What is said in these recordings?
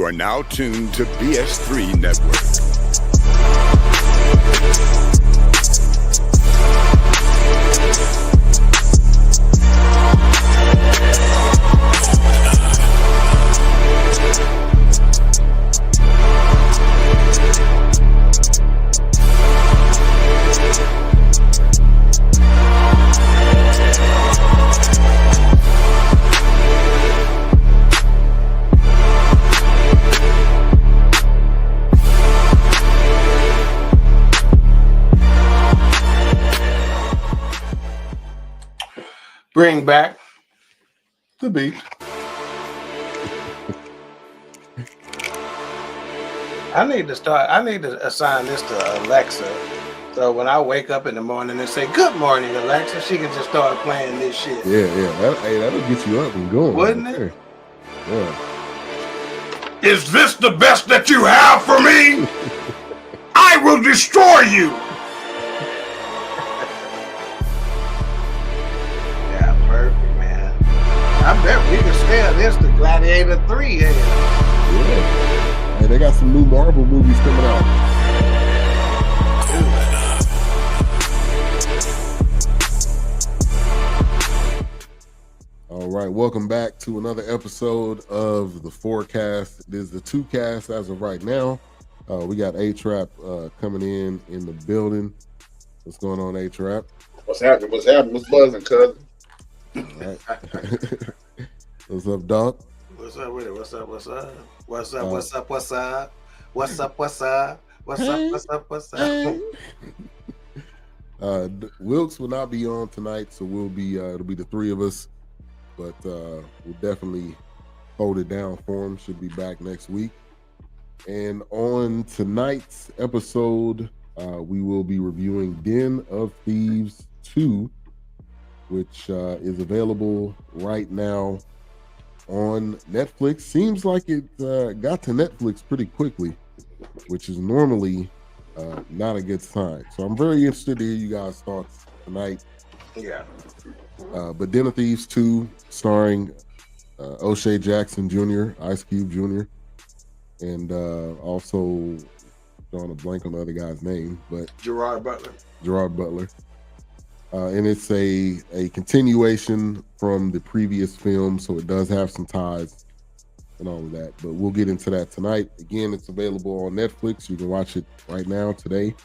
are now tuned to BS3 Network. Bring back the beat. I need to assign this to Alexa. So when I wake up in the morning and say, "Good morning, Alexa," she can just start playing this shit. Yeah. That'll get you up and going. Wouldn't it? Yeah. Is this the best that you have for me? I will destroy you. I bet we can sell this to Gladiator 3. Yeah. Hey, they got some new Marvel movies coming out. All right, welcome back to another episode of the Fourcast. It is the 2cast as of right now. We got HRap coming in the building. What's going on, HRap? What's happening? What's buzzing, cousin? All right. What's up, Dawk? What's up with it? What's up? Wilks will not be on tonight, so it'll be the three of us, but we'll definitely hold it down for him. Should be back next week. And on tonight's episode, we will be reviewing Den of Thieves 2, which is available right now on Netflix. Seems like it got to Netflix pretty quickly, which is normally not a good sign. So I'm very interested to hear you guys' thoughts tonight. Yeah. But Den of Thieves 2, starring O'Shea Jackson Jr., Ice Cube Jr., and also drawing a blank on the other guy's name, but Gerard Butler. And it's a continuation from the previous film, so it does have some ties and all of that. But we'll get into that tonight. Again, it's available on Netflix. You can watch it right now, today.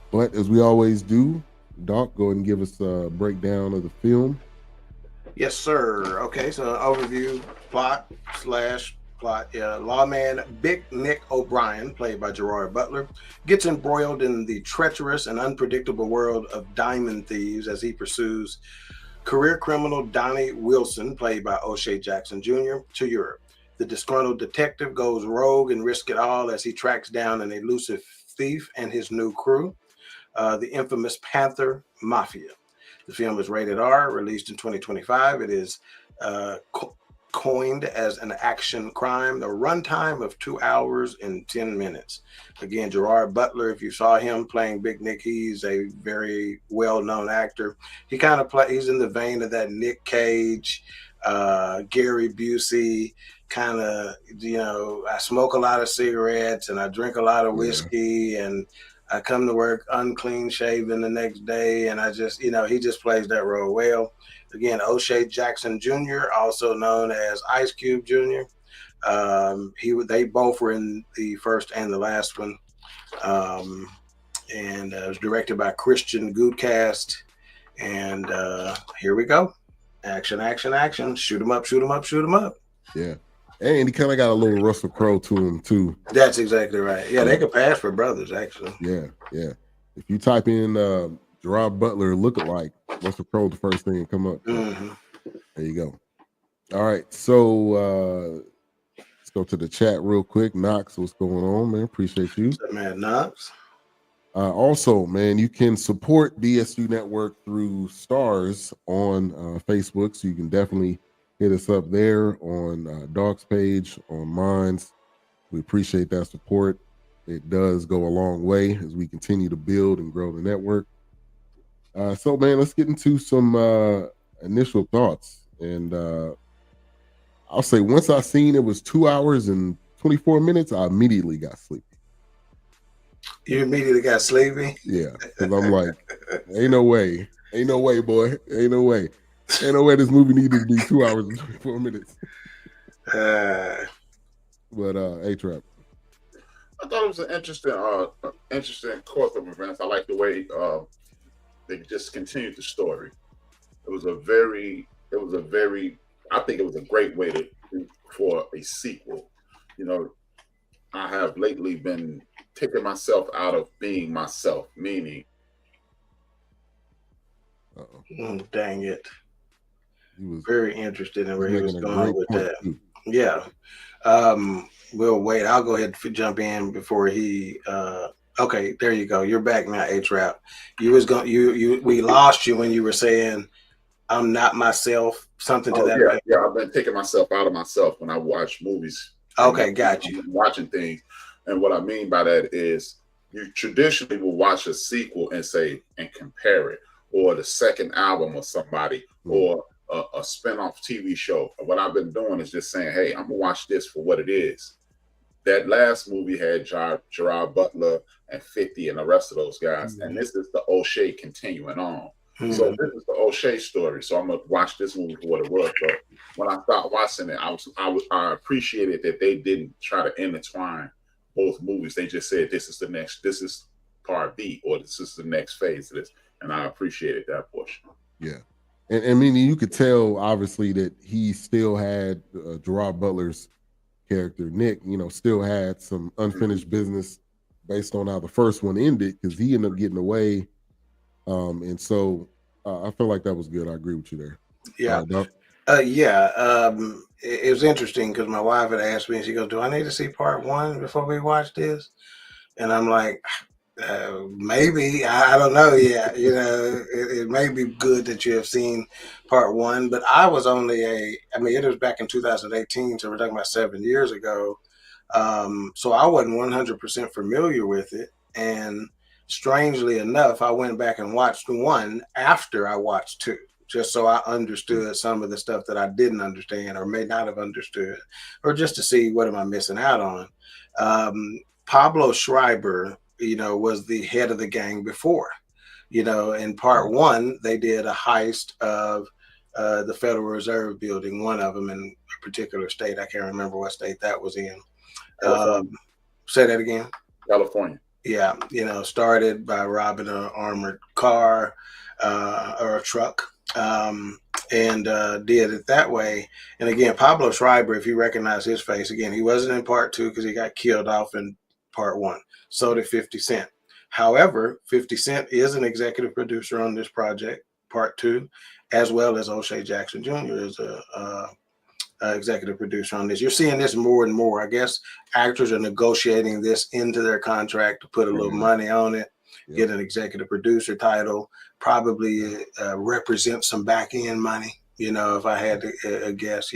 But as we always do, Doc, go ahead and give us a breakdown of the film. Yes, sir. Okay, so overview, plot. Lawman Big Nick O'Brien, played by Gerard Butler, gets embroiled in the treacherous and unpredictable world of diamond thieves as he pursues career criminal Donnie Wilson, played by O'Shea Jackson Jr., to Europe. The disgruntled detective goes rogue and risks it all as he tracks down an elusive thief and his new crew, the infamous Panther Mafia. The film is rated R, released in 2025. It is coined as an action crime, the runtime of 2 hours and 10 minutes. Again, Gerard Butler, if you saw him playing Big Nick, he's a very well-known actor. He kind of he's in the vein of that Nick Cage, Gary Busey kind of, I smoke a lot of cigarettes and I drink a lot of whiskey and I come to work unclean shaven the next day, and I just, he just plays that role well. Again, O'Shea Jackson Jr., also known as Ice Cube Jr. They both were in the first and the last one. And it was directed by Christian Goodcast. And here we go. Action. Shoot 'em up. Yeah. And he kind of got a little Russell Crowe to him, too. That's exactly right. Yeah, they could pass for brothers, actually. Yeah. If you type in Gerard Butler lookalike, Russell Crowe, the first thing to come up. Mm-hmm. There you go. All right, so let's go to the chat real quick. Knox, what's going on, man? Appreciate you. What's up, man, Knox? Also, man, you can support BSU Network through stars on Facebook, so you can definitely hit us up there on Dawk's page, on mine's. We appreciate that support. It does go a long way as we continue to build and grow the network. So, man, let's get into some initial thoughts. And I'll say once I seen it was 2 hours and 24 minutes, I immediately got sleepy. You immediately got sleepy? Yeah, because I'm like, ain't no way, boy, ain't no way this movie needed to be 2 hours and 24 minutes. But HRap. I thought it was an interesting course of events. I like the way they just continued the story. I think it was a great way for a sequel. You know, I have lately been taking myself out of being myself, meaning. Dang it. He was very interested in where he was going with that. Too. Yeah. We'll wait. I'll go ahead and jump in before he okay, there you go. You're back now, HRap. We lost you when you were saying I'm not myself, something to that effect. Yeah, I've been taking myself out of myself when I watch movies. Okay, got you. Watching things. And what I mean by that is you traditionally will watch a sequel and compare it, or the second album of somebody, or a spin-off TV show. What I've been doing is just saying, hey, I'm gonna watch this for what it is. That last movie had Gerard Butler and 50 and the rest of those guys. And this is the O'Shea continuing on. So this is the O'Shea story. So I'm gonna watch this movie for what it was. So when I started watching it, I appreciated that they didn't try to intertwine both movies. They just said this is part B, or this is the next phase of this. And I appreciated that portion. Yeah. And I mean, you could tell obviously that he still had Gerard Butler's character, Nick, still had some unfinished business based on how the first one ended, because he ended up getting away. And so I feel like that was good. I agree with you there. Yeah. It was interesting because my wife had asked me, and she goes, do I need to see part one before we watch this? And I'm like, maybe. I don't know yet. It may be good that you have seen part one, but I was only it was back in 2018, so we're talking about 7 years ago. So I wasn't 100% familiar with it. And strangely enough, I went back and watched one after I watched two, just so I understood some of the stuff that I didn't understand or may not have understood, or just to see what am I missing out on. Pablo Schreiber, was the head of the gang before. In part one, they did a heist of the Federal Reserve building, one of them in a particular state. I can't remember what state that was in. Say that again. California. Yeah, started by robbing an armored car or a truck, and did it that way. And again, Pablo Schreiber, if you recognize his face, again, he wasn't in part two because he got killed off in part one. So did 50 Cent. However, 50 Cent is an executive producer on this project, part two, as well as O'Shea Jackson Jr. is a executive producer on this. You're seeing this more and more. I guess actors are negotiating this into their contract to put a little money on it, get an executive producer title, probably represent some back end money, if I had to guess,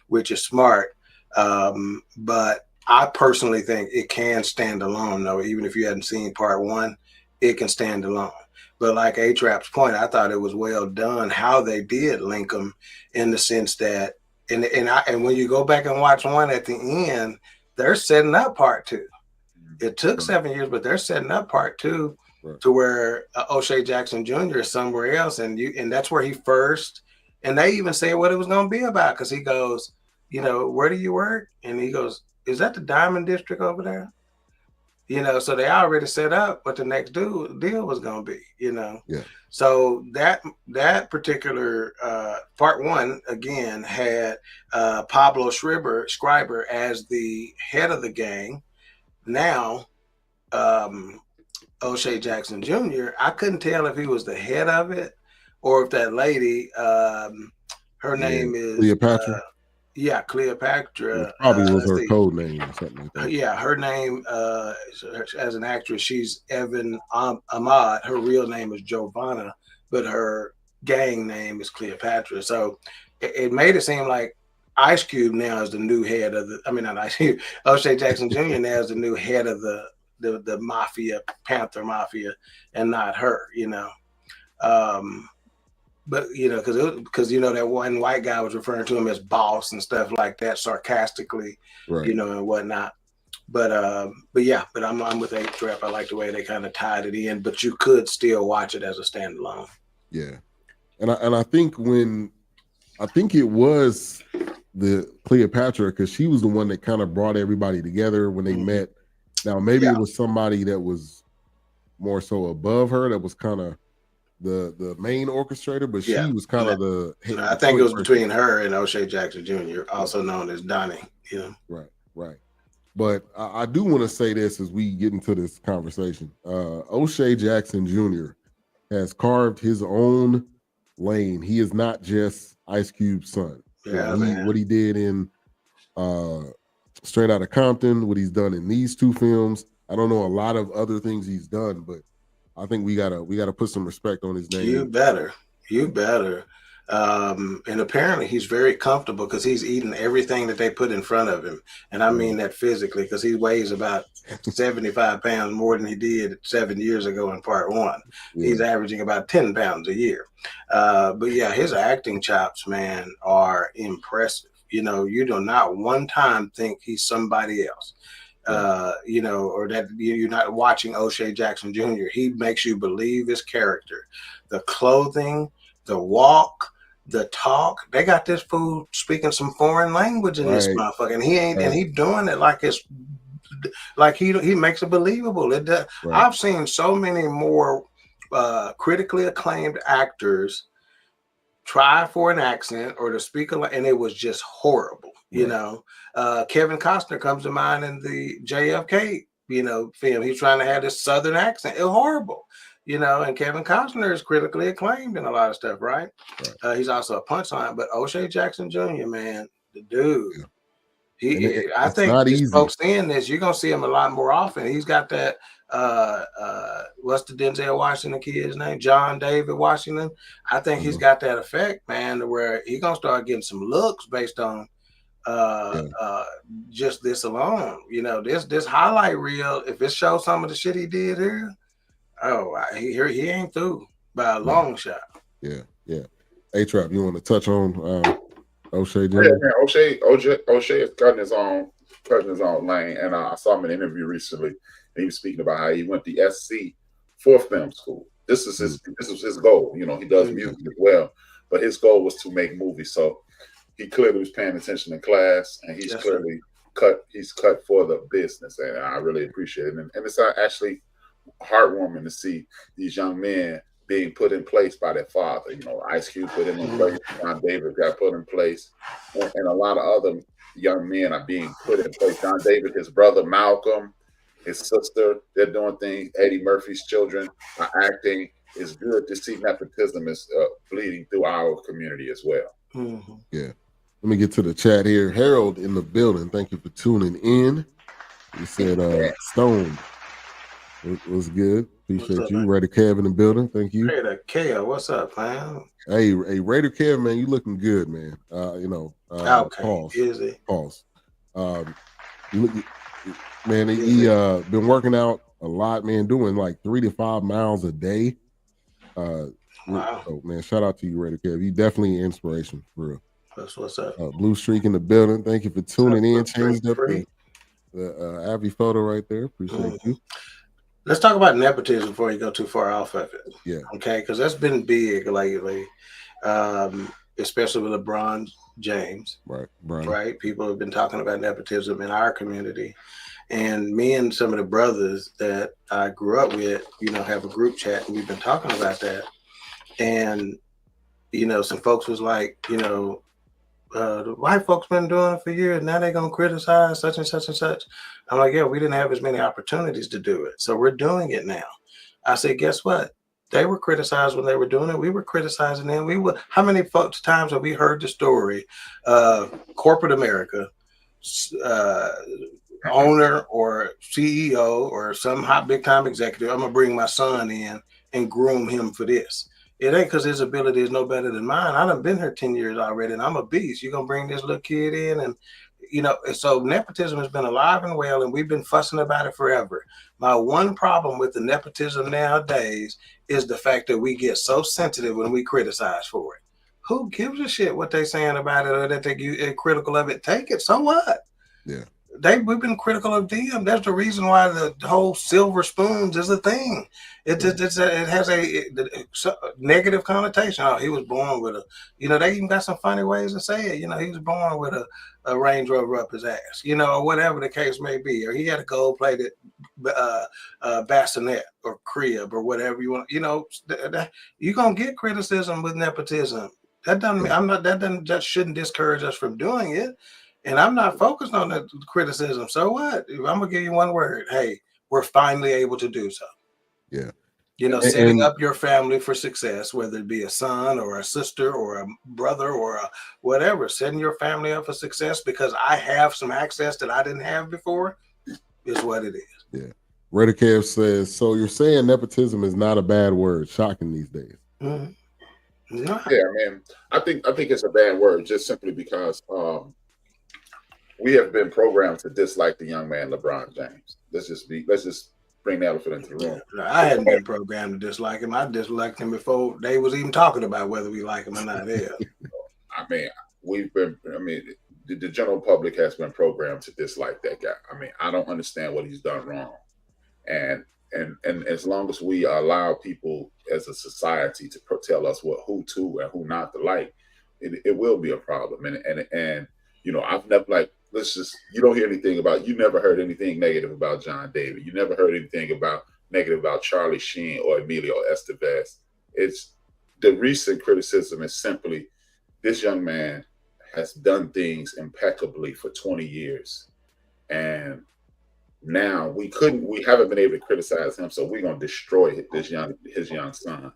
which is smart. But I personally think it can stand alone, though. Even if you hadn't seen part one, it can stand alone. But like HRap's point, I thought it was well done how they did link them, in the sense that, and when you go back and watch one at the end, they're setting up part two. It took 7 years, but they're setting up part two to where O'Shea Jackson Jr. is somewhere else, and that's where he first. And they even say what it was going to be about, because he goes, where do you work? And he goes, is that the Diamond District over there? So they already set up what the next deal was going to be, Yeah. So that particular part one, again, had Pablo Schreiber as the head of the gang. Now, O'Shea Jackson Jr., I couldn't tell if he was the head of it or if that lady, her name is Cleopatra. Cleopatra. Probably was her code name or something like that. Yeah, her name as an actress, she's Evan Ahmad. Her real name is Giovanna, but her gang name is Cleopatra. So it made it seem like Ice Cube now is the new head of not Ice Cube. O'Shea Jackson Jr. now is the new head of the mafia, Panther Mafia, and not her. but because that one white guy was referring to him as boss and stuff like that, sarcastically, Right. and whatnot. But I'm with HRap. I like the way they kind of tied it in, but you could still watch it as a standalone. Yeah, and I think it was the Cleopatra, because she was the one that kind of brought everybody together when they met. Now maybe it was somebody that was more so above her that was kind of the main orchestrator, but she was kind of the. I think it was between her and O'Shea Jackson Jr., also known as Donnie. Right. But I do want to say this as we get into this conversation. O'Shea Jackson Jr. has carved his own lane. He is not just Ice Cube's son. What he did in Straight Outta Compton, what he's done in these two films. I don't know a lot of other things he's done, but I think we gotta put some respect on his name. You better. And apparently he's very comfortable because he's eating everything that they put in front of him. And I mean that physically, because he weighs about 75 pounds more than he did 7 years ago in part one. Yeah. He's averaging about 10 pounds a year. But yeah, his acting chops, man, are impressive. You do not one time think he's somebody else. Or that you're not watching O'Shea Jackson Jr. He makes you believe his character. The clothing, the walk, the talk. They got this fool speaking some foreign language in this motherfucker, and he ain't, and he doing it like it's like he makes it believable. I've seen so many more critically acclaimed actors try for an accent or to speak and it was just horrible. Kevin Costner comes to mind in the JFK film. He's trying to have this southern accent. It's horrible. And Kevin Costner is critically acclaimed in a lot of stuff, right? He's also a punchline, but O'Shea Jackson Jr., man, the dude, I think folks seeing this, you're gonna see him a lot more often. He's got that. What's the Denzel Washington kid's name? John David Washington. I think he's got that effect, man, to where he's gonna start getting some looks based on just this alone. This highlight reel. If it shows some of the shit he did here. He ain't through by a long shot. Yeah. HRap, you want to touch on O'Shea? Yeah, man, O'Shea is cutting his own lane, and I saw him in an interview recently, and he was speaking about how he went to SC for film school. This is his goal. He does music as well, but his goal was to make movies. So he clearly was paying attention in class, and he's clearly cut. He's cut for the business, and I really appreciate it. And it's actually heartwarming to see these young men being put in place by their father. Ice Cube put him in place, John David got put in place, and a lot of other young men are being put in place. John David, his brother Malcolm, his sister, they're doing things. Eddie Murphy's children are acting. It's good to see nepotism is bleeding through our community as well. Mm-hmm. Yeah. Let me get to the chat here. Harold in the building. Thank you for tuning in. He said, Stone. It was good. Appreciate you. Raider Kev in the building. Thank you. Raider Kev, what's up, man? Hey, Raider Kev, man, you looking good, man. Okay. Pause. Is it? Pause. Man, he been working out a lot, man, doing like 3 to 5 miles a day. Wow. So, man, shout out to you, Raider Kev. You definitely an inspiration, for real. That's what's up. Blue Streak in the building. Thank you for tuning in. Changed up the Abby photo right there. Appreciate you. Let's talk about nepotism before you go too far off of it. Yeah. Okay, because that's been big lately, especially with LeBron James. Right. Right. People have been talking about nepotism in our community. And me and some of the brothers that I grew up with, have a group chat, and we've been talking about that. And, some folks was like, the white folks been doing it for years. Now they're going to criticize such and such and such. I'm like, yeah, we didn't have as many opportunities to do it. So we're doing it now. I said, guess what? They were criticized when they were doing it. We were criticizing them. How many times have we heard the story of corporate America, owner or CEO or some hot big time executive? I'm going to bring my son in and groom him for this. It ain't because his ability is no better than mine. I done been here 10 years already, and I'm a beast. You're going to bring this little kid in, and So nepotism has been alive and well, and we've been fussing about it forever. My one problem with the nepotism nowadays is the fact that we get so sensitive when we criticize for it. Who gives a shit what they saying about it, or that they critical of it? Take it. So what? Yeah. We've been critical of them. That's the reason why the whole silver spoons is a thing. It has a negative connotation. Oh, he was born with a, they even got some funny ways to say it. He was born with a Range Rover up his ass, or whatever the case may be, or he had a gold-plated bassinet or crib or whatever you want. You're gonna get criticism with nepotism. That doesn't that shouldn't discourage us from doing it. And I'm not focused on the criticism. So what? If I'm gonna give you one word, hey, we're finally able to do so. Yeah. Setting up your family for success, whether it be a son or a sister or a brother or a whatever, setting your family up for success because I have some access that I didn't have before is what it is. Yeah. Redicare says, so you're saying nepotism is not a bad word. Shocking these days. Mm-hmm. No. Yeah, man. I think it's a bad word just simply because we have been programmed to dislike the young man LeBron James. Let's just bring the elephant into the room. I hadn't been programmed to dislike him. I disliked him before they was even talking about whether we like him or not. Yeah. The general public has been programmed to dislike that guy. I mean, I don't understand what he's done wrong. And as long as we allow people as a society to tell us who to and who not to like, it will be a problem. And I've never you don't hear anything about, you never heard anything negative about John David. You never heard anything negative about Charlie Sheen or Emilio Estevez. It's the recent criticism is simply this young man has done things impeccably for 20 years. And now we haven't been able to criticize him. So we're going to destroy his young son.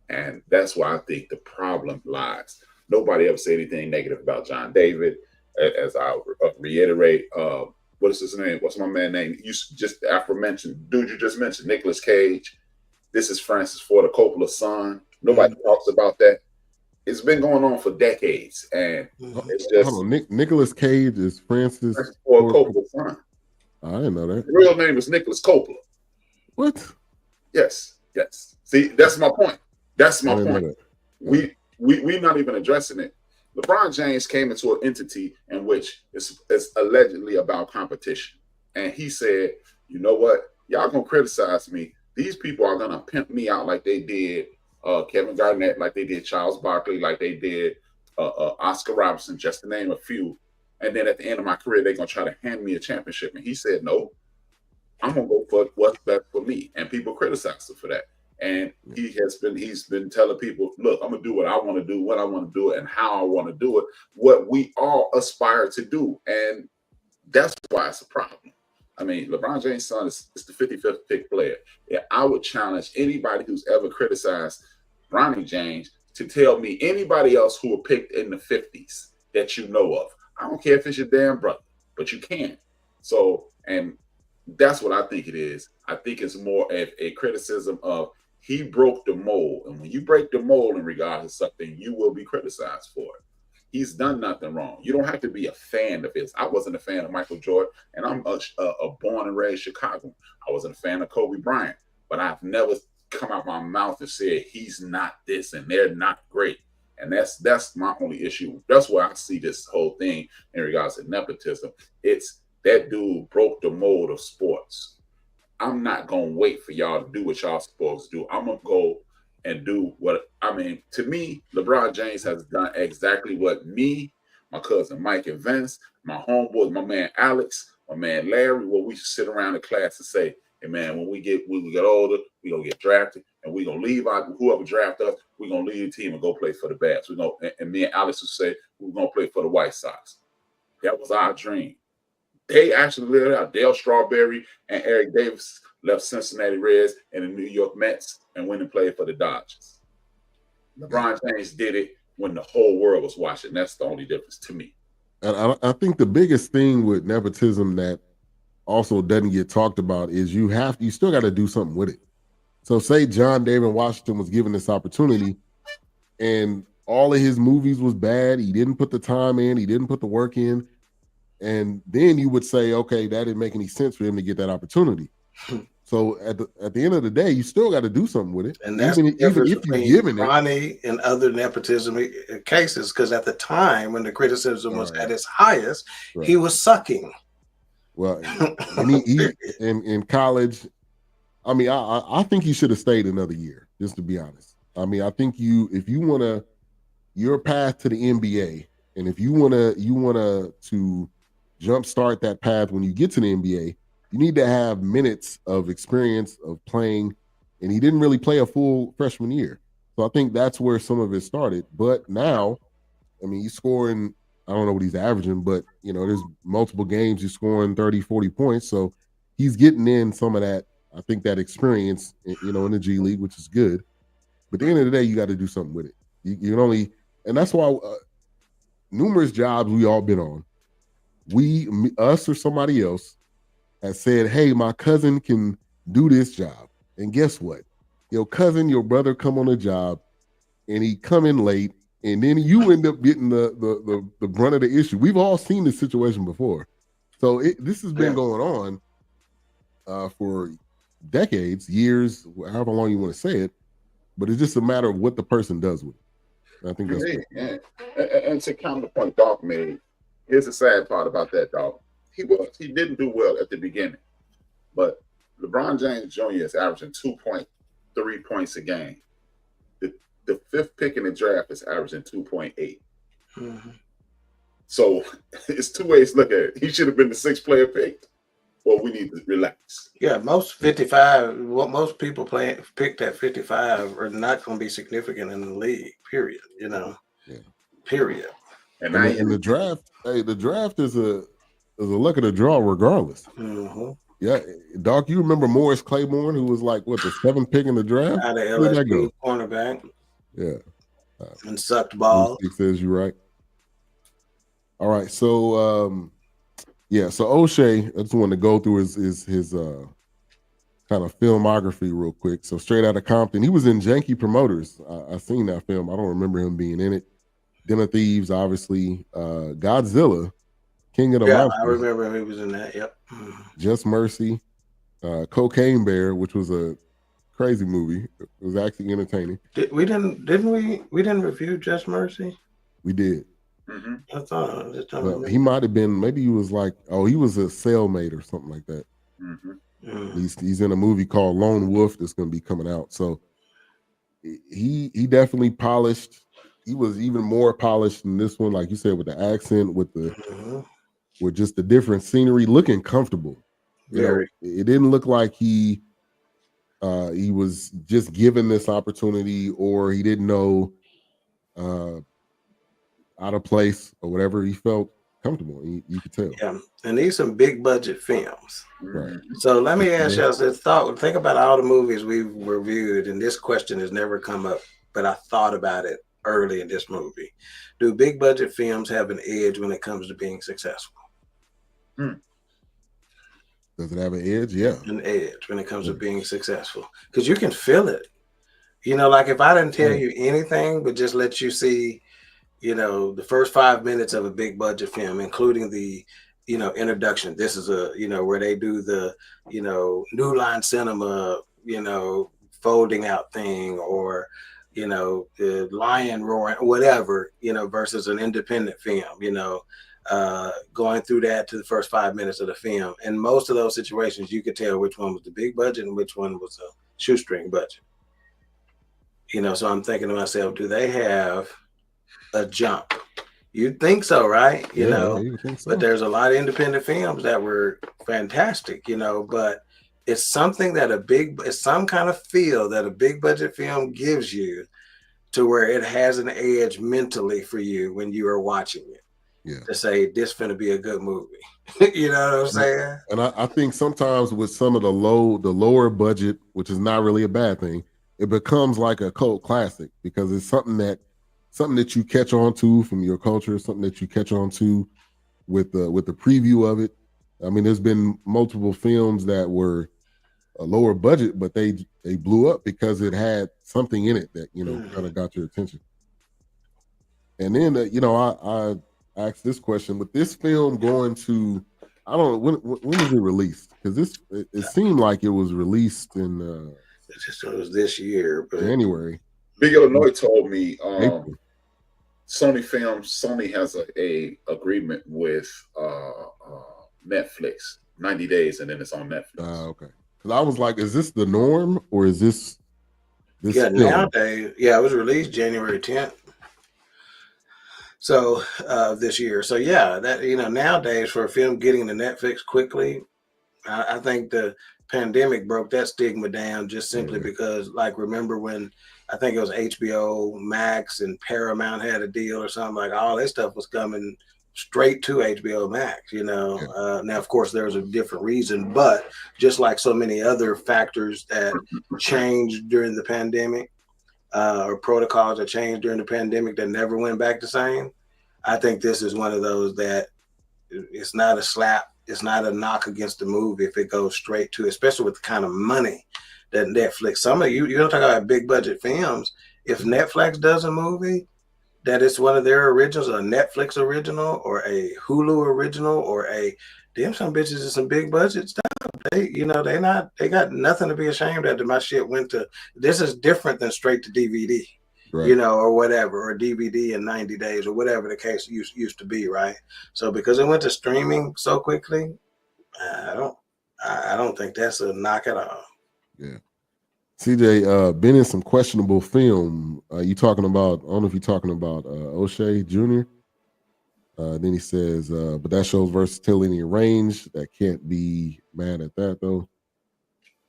And that's why I think the problem lies. Nobody ever said anything negative about John David. As I reiterate, what is his name? What's my man's name? You just aforementioned, dude you just mentioned, Nicolas Cage. This is Francis Ford Coppola's son. Nobody talks about that. It's been going on for decades, and it's just. Hold on. Nicolas Cage is Francis Ford Coppola's son. I didn't know that. His real name is Nicholas Coppola. What? Yes. See, that's my point. That's my point. We're not even addressing it. LeBron James came into an entity in which it's allegedly about competition. And he said, you know what? Y'all going to criticize me. These people are going to pimp me out like they did Kevin Garnett, like they did Charles Barkley, like they did Oscar Robertson, just to name a few. And then at the end of my career, they're going to try to hand me a championship. And he said, no, I'm going to go for what's best for me. And people criticize him for that. And he's been telling people, look, I'm gonna do what I want to do, when I want to do it, and how I want to do it, what we all aspire to do. And that's why it's a problem. I mean, LeBron James' son is the 55th pick player. Yeah, I would challenge anybody who's ever criticized Bronny James to tell me anybody else who were picked in the 50s that you know of. I don't care if it's your damn brother, but you can. So, and that's what I think it is. I think it's more of a criticism of he broke the mold. And when you break the mold in regards to something, you will be criticized for it. He's done nothing wrong. You don't have to be a fan of his. I wasn't a fan of Michael Jordan, and I'm a born and raised Chicagoan. I wasn't a fan of Kobe Bryant, but I've never come out my mouth and said he's not this and they're not great. And that's my only issue. That's where I see this whole thing in regards to nepotism. It's that dude broke the mold of sports. I'm not going to wait for y'all to do what y'all supposed to do. I'm going to go and do to me, LeBron James has done exactly what me, my cousin Mike and Vince, my homeboys, my man Alex, my man Larry, where we sit around in class and say, hey man, when we get older, we're going to get drafted and we're going to leave out whoever draft us, we're going to leave the team and go play for the Babs. And me and Alex would say, we're going to play for the White Sox. That was our dream. They actually lived out. Dale Strawberry and Eric Davis left Cincinnati Reds and the New York Mets and went and played for the Dodgers. LeBron James did it when the whole world was watching. That's the only difference to me. And I think the biggest thing with nepotism that also doesn't get talked about is you still got to do something with it. So say John David Washington was given this opportunity and all of his movies was bad. He didn't put the time in. He didn't put the work in. And then you would say, okay, that didn't make any sense for him to get that opportunity. So at the end of the day, you still got to do something with it. And that's even if you're giving it. Ronnie and other nepotism cases, because at the time when the criticism was at its highest, he was sucking. Well, and he in college, I mean, I think he should have stayed another year, just to be honest. I mean, I think if you want to, your path to the NBA, and if you want to jumpstart that path when you get to the NBA, you need to have minutes of experience of playing, and he didn't really play a full freshman year. So I think that's where some of it started. But now, I mean, he's scoring, I don't know what he's averaging, but, there's multiple games he's scoring 30, 40 points. So he's getting in some of that, I think, that experience, in the G League, which is good. But at the end of the day, you got to do something with it. You can only, and that's why numerous jobs we all been on, us or somebody else, has said, hey, my cousin can do this job. And guess what? Your cousin, your brother come on a job and he come in late, and then you end up getting the brunt of the issue. We've all seen this situation before. So this has been going on for decades, years, however long you want to say it, but it's just a matter of what the person does with it. I think that's and to counter the point Dawk made, here's the sad part about that, Dawk. He didn't do well at the beginning, but LeBron James Jr. is averaging 2.3 points a game. The fifth pick in the draft is averaging 2.8. Mm-hmm. So it's two ways to look at it. He should have been the sixth player picked. Well, we need to relax. Yeah, most people picked at 55 are not going to be significant in the league. Period. Period. And the draft, the draft is a luck of the draw, regardless. Mm-hmm. Yeah, Doc, you remember Morris Claiborne, who was like the seventh pick in the draft? Out of LSU, cornerback. Yeah, and sucked ball. It says you right. All right, so so O'Shea, I just wanted to go through his kind of filmography real quick. So straight out of Compton, he was in Janky Promoters. I seen that film. I don't remember him being in it. Den of Thieves, obviously. Godzilla, King of the Monsters. I remember he was in that. Yep. Just Mercy, Cocaine Bear, which was a crazy movie. It was actually entertaining. We didn't review Just Mercy? We did. Mm-hmm. I thought he might have been. Maybe he was like, he was a cellmate or something like that. Mm-hmm. He's in a movie called Lone Wolf that's going to be coming out. So he definitely polished. He was even more polished than this one, like you said, with the accent, with just the different scenery, looking comfortable. It didn't look like he was just given this opportunity, or he didn't know out of place or whatever. He felt comfortable. You could tell. Yeah, and these some big budget films. Right. So let me ask y'all this thought. Think about all the movies we've reviewed, and this question has never come up, but I thought about it early in this movie. Do big budget films have an edge when it comes to being successful? Does it have an edge? Yeah. An edge when it comes to being successful. Because you can feel it. Like if I didn't tell you anything, but just let you see, the first 5 minutes of a big budget film, including the, introduction. This is where they do the, New Line Cinema, folding out thing, or, the lion roaring, whatever, versus an independent film, going through that to the first 5 minutes of the film. And most of those situations, you could tell which one was the big budget and which one was a shoestring budget. So I'm thinking to myself, do they have a jump? You'd think so, right? You think so. But there's a lot of independent films that were fantastic, but it's something that it's some kind of feel that a big budget film gives you to where it has an edge mentally for you when you are watching it. Yeah. To say this finna be a good movie. You know what I'm saying? And I think sometimes with some of the lower budget, which is not really a bad thing, it becomes like a cult classic because it's something that you catch on to from your culture, something that you catch on to with the preview of it. I mean, there's been multiple films that were a lower budget, but they blew up because it had something in it that kind of got your attention. And then I ask this question: with this film going to, I don't know when was it released? Because it seemed like it was released in it was this year, but January. Big Illinois told me April. Sony has a agreement with Netflix, 90 days, and then it's on Netflix. Okay. Because I was like, is this the norm or is this film? Nowadays, it was released January 10th. So this year. So yeah, that nowadays for a film getting to Netflix quickly, I think the pandemic broke that stigma down just simply because, like, remember when I think it was HBO Max and Paramount had a deal or something, like all this stuff was coming straight to HBO Max, Now, of course, there was a different reason, but just like so many other factors that changed during the pandemic, or protocols that changed during the pandemic that never went back the same, I think this is one of those that it's not a slap, it's not a knock against the movie if it goes straight to, especially with the kind of money that Netflix, some of you don't talk about big budget films. If Netflix does a movie that is one of their originals, a Netflix original or a Hulu original or some bitches is some big budget stuff. They got nothing to be ashamed of. My shit went to, this is different than straight to DVD, right. Or whatever, or DVD in 90 days or whatever the case used to be, right? So because it went to streaming so quickly, I don't think that's a knock at all. Yeah. CJ, been in some questionable film. You talking about, I don't know if you're talking about O'Shea Jr. Then he says, but that shows versatility and range. That can't be mad at that, though.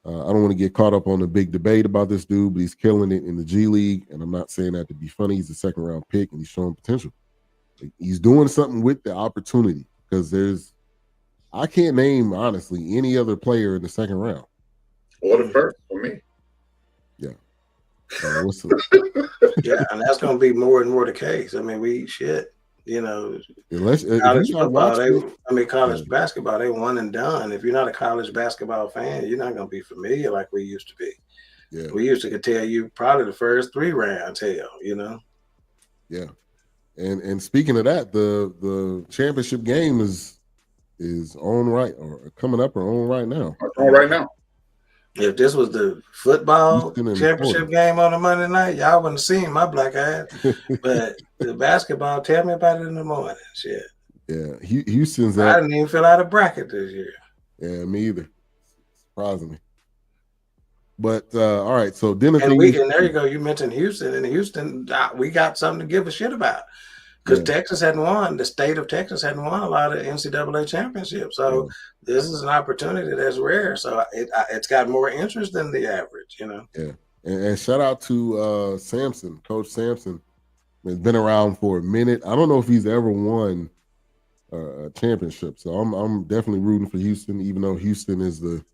I don't want to get caught up on a big debate about this dude, but he's killing it in the G League. And I'm not saying that to be funny. He's a second-round pick, and he's showing potential. He's doing something with the opportunity because I can't name, honestly, any other player in the second round. Or the first for me. Yeah. Yeah, and that's going to be more and more the case. I mean, Unless college football, college basketball, they one and done. If you're not a college basketball fan, you're not going to be familiar like we used to be. Yeah. We used to could tell you probably the first 3 rounds, Yeah. And speaking of that, the championship game is on right or coming up or on right now. On right now. If this was the football championship game on a Monday night, y'all wouldn't have seen my black ass. But the basketball, tell me about it in the morning. Shit. Yeah, Houston's. I didn't even fill out a bracket this year. Yeah, me either. Surprisingly. But all right, so dinner. And there you go. You mentioned Houston, and Houston, we got something to give a shit about. Because Texas hadn't won, the state of Texas hadn't won a lot of NCAA championships. So this is an opportunity that's rare. So it's got more interest than the average, Yeah. And shout out to Sampson, Coach Sampson. He's been around for a minute. I don't know if he's ever won a championship. So I'm definitely rooting for Houston, even though Houston is the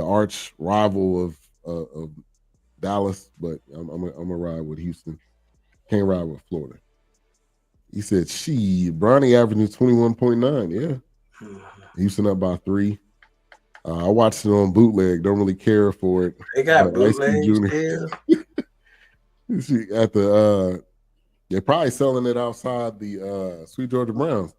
arch rival of Dallas. But I'm gonna ride with Houston. Can't ride with Florida. He said, Bronny averaging 21.9. Yeah. Houston up by 3. I watched it on bootleg. Don't really care for it. They got bootleg still. At they're probably selling it outside the Sweet Georgia Browns.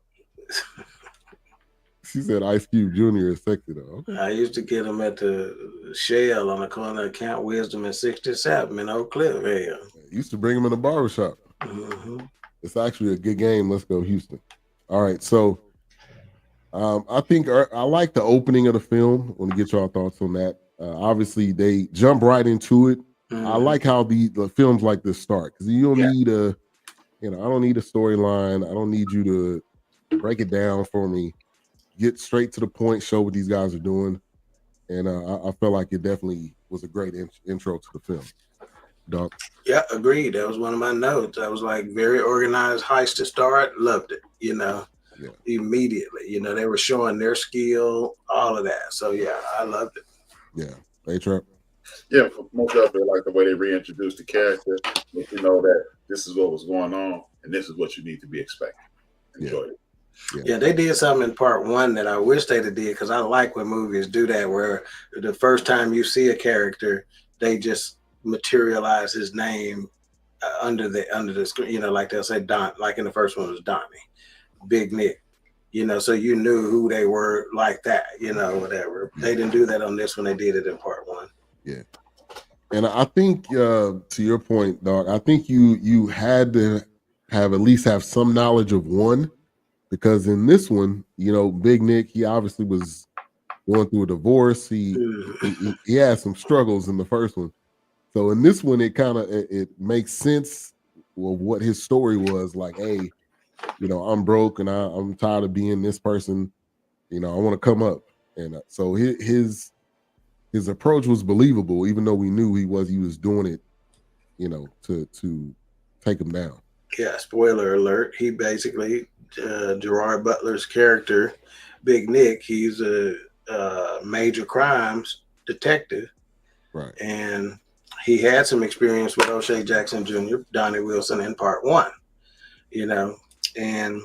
She said Ice Cube Jr. is sexy, though. Okay. I used to get them at the Shell on the corner of Count Wisdom and 67 in Oak Cliff. Hell. Used to bring them in the barbershop. Mm-hmm. It's actually a good game. Let's go, Houston. All right, so I think I like the opening of the film. I want to get y'all thoughts on that. Obviously, they jump right into it. Mm-hmm. I like how the films like this start because you don't need I don't need a storyline. I don't need you to break it down for me. Get straight to the point. Show what these guys are doing, and I felt like it definitely was a great intro to the film. Dawk. Yeah, agreed. That was one of my notes. I was like, very organized heist to start. Loved it, immediately. They were showing their skill, all of that. So, yeah, I loved it. Yeah. HRap? Yeah, for most of it, like the way they reintroduced the character. Let you know that this is what was going on and this is what you need to be expecting. Enjoyed it. Yeah, they did something in part 1 that I wish they'd have did because I like when movies do that where the first time you see a character, they just materialize his name under the screen. You know, like they'll say Don, like in the first one was Donnie, Big Nick. You know, so you knew who they were like that. You know, whatever. They didn't do that on this one. They did it in part one. Yeah. And I think to your point, Dawk, I think you had to have at least have some knowledge of one, because in this one, you know, Big Nick, he obviously was going through a divorce. He had some struggles in the first one. So in this one, it makes sense of what his story was. Like, hey, you know, I'm broke and I'm tired of being this person. You know, I want to come up. And so his approach was believable, even though we knew he was doing it, you know, to take him down. Yeah, spoiler alert. He basically, Gerard Butler's character, Big Nick, he's a major crimes detective. Right. And he had some experience with O'Shea Jackson Jr., Donnie Wilson in part one, you know. And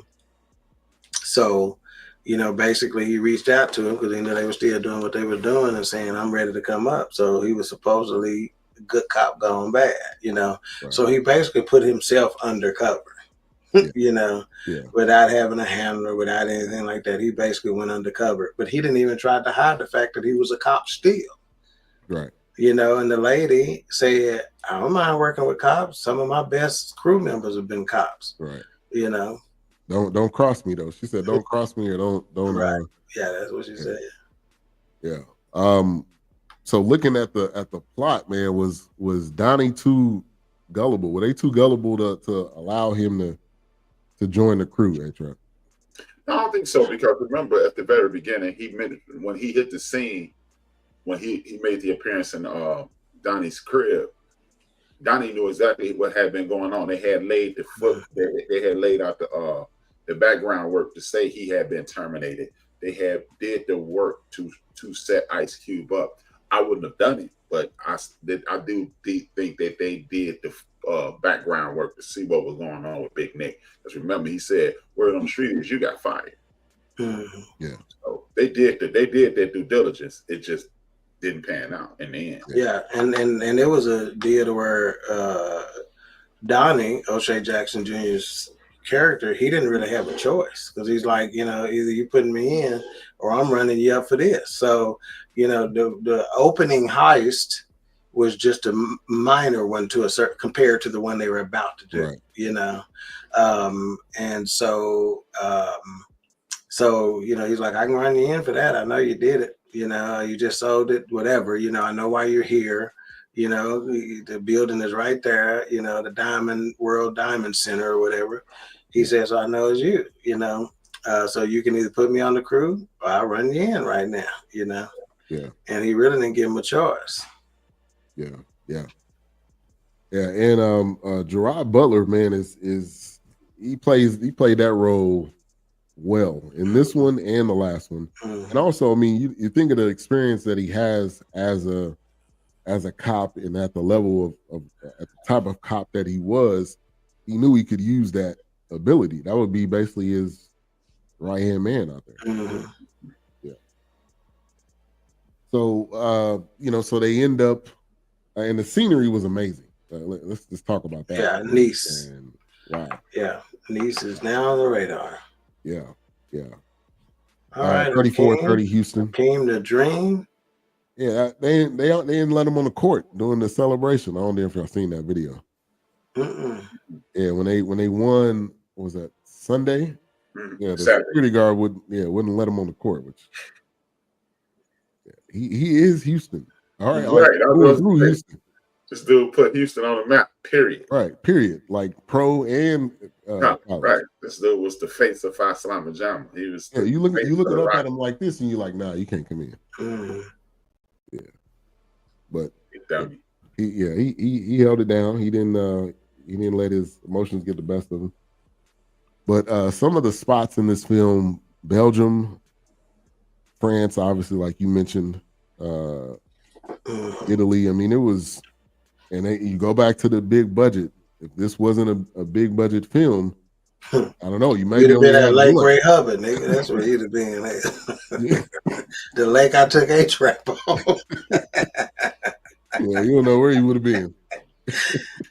so, you know, basically he reached out to him because he knew they were still doing what they were doing and saying, I'm ready to come up. So he was supposedly a good cop gone bad, you know. Right. So he basically put himself undercover, you know, without having a handler, without anything like that. He basically went undercover. But he didn't even try to hide the fact that he was a cop still. Right. You know, and the lady said, I don't mind working with cops. Some of my best crew members have been cops. Right. You know. Don't cross me though. She said, "Don't cross me or don't." Right. Yeah, that's what she said. Yeah. So looking at the plot, man, was Donnie too gullible? Were they too gullible to allow him to join the crew, HRap? No, I don't think so, because remember at the very beginning, when he hit the scene, when he made the appearance in Donnie's crib, Donnie knew exactly what had been going on. They had laid the foot. They had laid out the background work to say he had been terminated. They had did the work to set Ice Cube up. I wouldn't have done it, but I do think that they did the background work to see what was going on with Big Nick. Because remember, he said, "Word on the street is you got fired." Mm-hmm. Yeah. So they did their due diligence. It just didn't pan out in the end. Yeah, and it was a deal where Donnie, O'Shea Jackson Jr.'s character, he didn't really have a choice, because he's like, you know, either you putting me in or I'm running you up for this. So, you know, the opening heist was just a minor one to a certain compared to the one they were about to do. Right. You know, and so you know, he's like, I can run you in for that. I know you did it. You know, you just sold it, whatever. You know, I know why you're here. You know, the building is right there. You know, the World Diamond Center or whatever. He says, I know it's you. You know, so you can either put me on the crew or I'll run you in right now. You know. Yeah. And he really didn't give him a choice. Yeah. And Gerard Butler, man, he played that role well in this one and the last one. Mm-hmm. And also, I mean, you think of the experience that he has as a cop, and at the level of at the type of cop that he was, he knew he could use that ability. That would be basically his right-hand man out there. Mm-hmm. Yeah. So you know, so they end up, and the scenery was amazing. Let's just talk about that. Yeah, Nice. And, wow. Yeah, Nice is now on the radar. Yeah. All right, 34-30 Houston. Came the dream. Yeah, they didn't let him on the court during the celebration. I don't know if y'all seen that video. Mm-mm. Yeah, when they won, what was that, Sunday? Yeah, the Saturday. security guard wouldn't let him on the court, which he is Houston. All right, right. Through Houston. This dude put Houston on the map, period. Right, period. Like pro and right. This dude was the face of Phi Slama Jama. He was. Yeah, you looking up at him like this, and you're like, nah, you can't come in. Mm-hmm. Yeah, but he he held it down. He didn't let his emotions get the best of him. But some of the spots in this film, Belgium, France, obviously, like you mentioned, Italy. I mean, it was. And you go back to the big budget. If this wasn't a big budget film, I don't know. You might have been at Lake Ray Hubbard, nigga. That's where he'd have been. The lake I took HRap on. Yeah, you don't know where he would have been.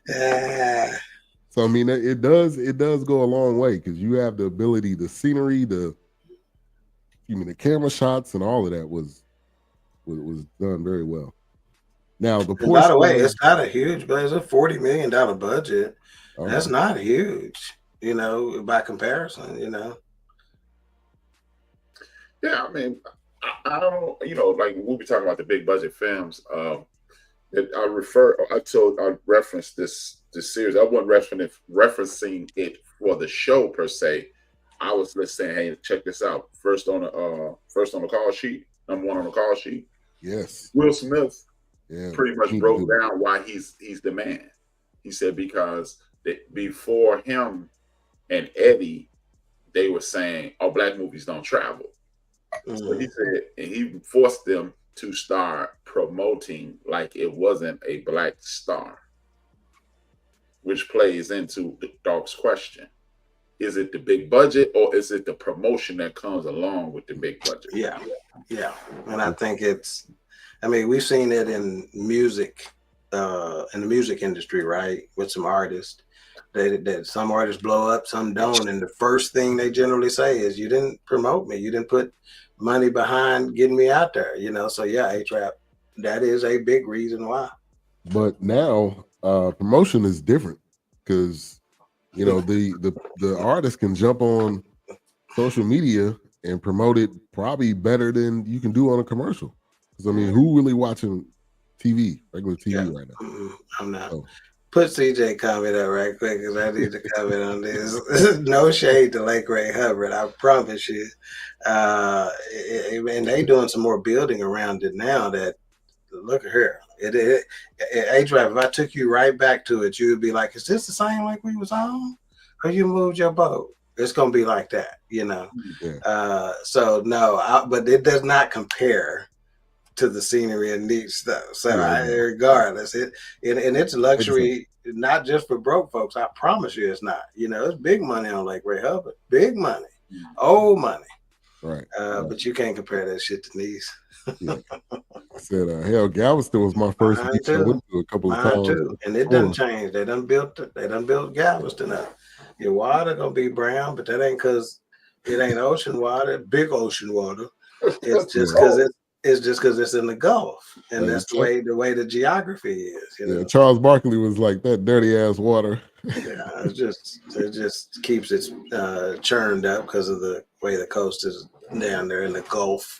So I mean, it does go a long way because you have the ability, the scenery, the camera shots, and all of that was done very well. Now the And by the portion, way, it's not a huge, but it's a $40 million budget. all That's right. not huge, by comparison, Yeah, I mean, I don't, like we'll be talking about the big budget films. I referenced this series. I wasn't referencing it for the show per se. I was just saying, hey, check this out. First on the call sheet, number one on the call sheet. Yes, Will Smith yeah, pretty much broke down why he's the man. He said because before him and Eddie, they were saying, "Oh, black movies don't travel." So he said, and he forced them to start promoting like it wasn't a black star, which plays into the Dawk's question. Is it the big budget or is it the promotion that comes along with the big budget? Yeah. And I think we've seen it in music, in the music industry, right? With some artists that some artists blow up, some don't. And the first thing they generally say is, you didn't promote me. You didn't put money behind getting me out there, So yeah, HRap, that is a big reason why. But now promotion is different because the artist can jump on social media and promote it probably better than you can do on a commercial. Because I mean, who really watching regular TV right now? I'm not. Put CJ comment up right quick because I need to comment on this. No shade to Lake Ray Hubbard, I promise you. And they doing some more building around it now. That look at here. HRap, if I took you right back to it, you would be like, "Is this the same like we was on, or you moved your boat?" It's gonna be like that, Yeah. So no, but it does not compare to the scenery and neat stuff. So regardless, and it's luxury, not just for broke folks. I promise you, it's not. It's big money on Lake Ray Hubbard, big money, old money. Right. But you can't compare that shit to Nice. Yeah. I said, hell, Galveston was my first beach I went to a couple of times. Too. And it doesn't change. They done built Galveston up. Your water gonna be brown, but that ain't because it ain't ocean water, big ocean water. It's just because it's in the Gulf, and that's the way the geography is. Yeah, Charles Barkley was like that dirty ass water. Yeah, it just keeps it churned up because of the way the coast is down there in the Gulf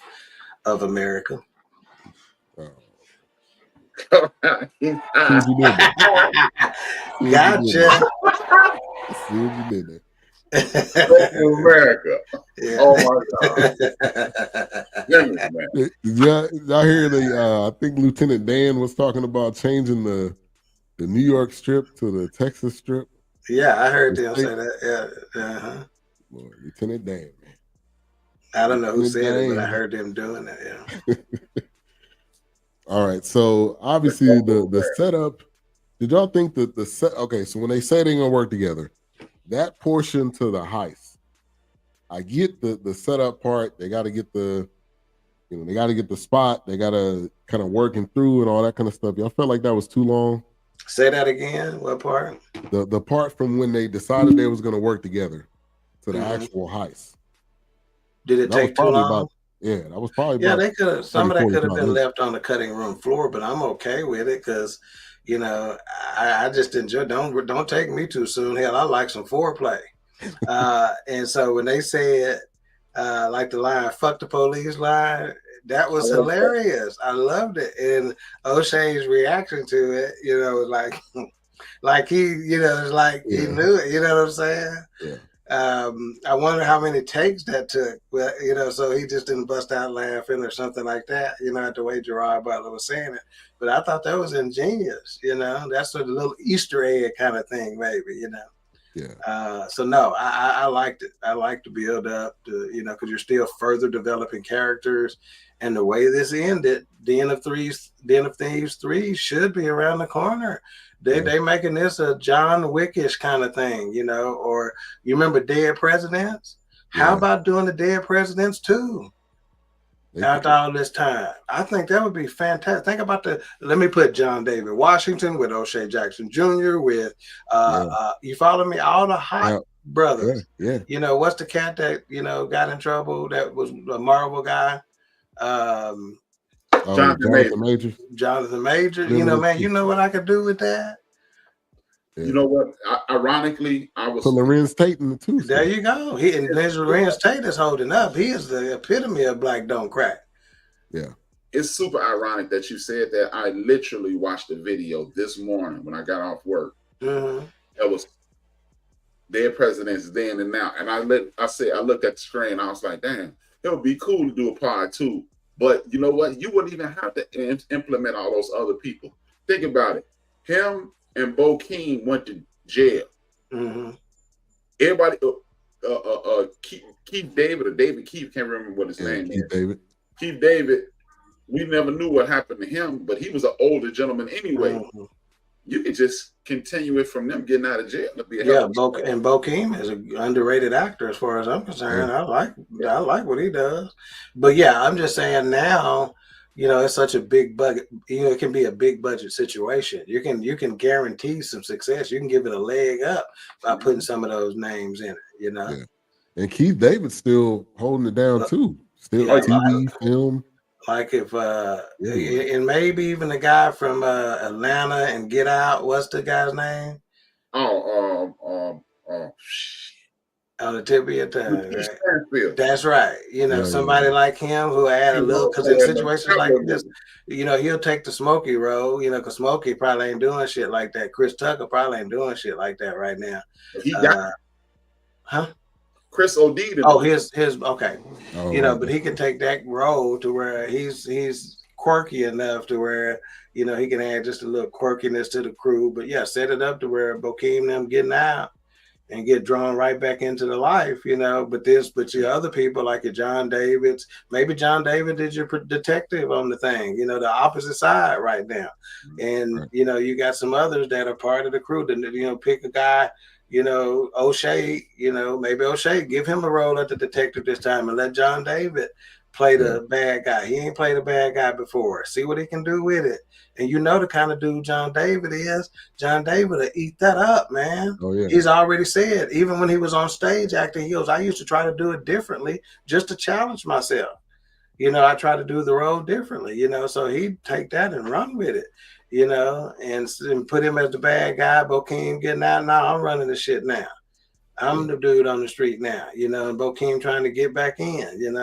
of America. Gotcha. See what you did there. America. Yeah. Oh my God. Yeah, I hear I think Lieutenant Dan was talking about changing the New York strip to the Texas strip. Yeah, I heard them say that. Yeah. Well, Lieutenant Dan, man. I don't know who said it, but I heard them doing that. Yeah. All right. So obviously the setup. Did y'all think that the set? Okay, so when they say they're gonna work together, that portion to the heist, I get the setup part. They got to get the spot. They got to kind of working through and all that kind of stuff. Y'all felt like that was too long? Say that again. What part? The part from when they decided they was going to work together to the actual heist. Did it take too long? That was probably. Yeah, they could have. Some of that could have been left on the cutting room floor, but I'm okay with it because, I just enjoy. Don't take me too soon. Hell, I like some foreplay. And so when they said, like the line "fuck the police" line, that was hilarious. I loved it, and O'Shea's reaction to it, like he, it's like he knew it. You know what I'm saying? Yeah. I wonder how many takes that took. Well, so he just didn't bust out laughing or something like that. At the way Gerard Butler was saying it. But I thought that was ingenious. That's sort of a little Easter egg kind of thing, maybe. Yeah. So no, I liked it. I liked to build up to, because you're still further developing characters, and the way this ended, Den of Thieves 3 should be around the corner. They making this a John Wickish kind of thing, or you remember Dead Presidents? How about doing the Dead Presidents 2? After all this time, I think that would be fantastic. Think about let me put John David Washington with O'Shea Jackson Jr. with, you follow me? All the hot brothers. Yeah. You know, what's the cat that, got in trouble? That was a Marvel guy. Jonathan Major. Jonathan Major. Man, you know what I could do with that? Yeah. You know what? Ironically, I was Lorenz Tate in the two. There you go. Lorenz Tate is holding up. He is the epitome of black don't crack. Yeah. It's super ironic that you said that. I literally watched the video this morning when I got off work. Mm-hmm. It was Dead Presidents Then and Now. And I looked at the screen, I was like, damn, it would be cool to do a part 2. But you know what? You wouldn't even have to implement all those other people. Think about it. Him and Bokeem went to jail. Mm-hmm. Everybody, Keith David or David Keith, can't remember what his name is. Keith David, we never knew what happened to him, but he was an older gentleman anyway. Mm-hmm. You could just continue it from them getting out of jail. And Bokeem is an underrated actor as far as I'm concerned. Yeah. I like what he does. But yeah, I'm just saying now, it's such a big budget. It can be a big budget situation. You can guarantee some success. You can give it a leg up by putting some of those names in it. Yeah. And Keith David's still holding it down too. Still TV, film. Like if and maybe even the guy from Atlanta and Get Out. What's the guy's name? On the tip of your tongue. Right? That's right. Somebody like him who had a little, because in situations like this, he'll take the Smokey role, because Smokey probably ain't doing shit like that. Chris Tucker probably ain't doing shit like that right now. He got Chris O'D. Oh, his okay. Oh, but he can take that role to where he's quirky enough to where he can add just a little quirkiness to the crew. But yeah, set it up to where Bokeem them getting out and get drawn right back into the life, But your other people like your John Davids, maybe John David is your detective on the thing, the opposite side right now, and you got some others that are part of the crew. That pick a guy. O'Shea, maybe O'Shea, give him a role as the detective this time and let John David play the bad guy. He ain't played a bad guy before. See what he can do with it. And the kind of dude John David is. John David will eat that up, man. Oh, yeah. He's already said, even when he was on stage acting, he goes, I used to try to do it differently just to challenge myself. I try to do the role differently, so he'd take that and run with it. And put him as the bad guy. Bokeem getting out. Now I'm running the shit now. I'm the dude on the street now, and Bokeem trying to get back in,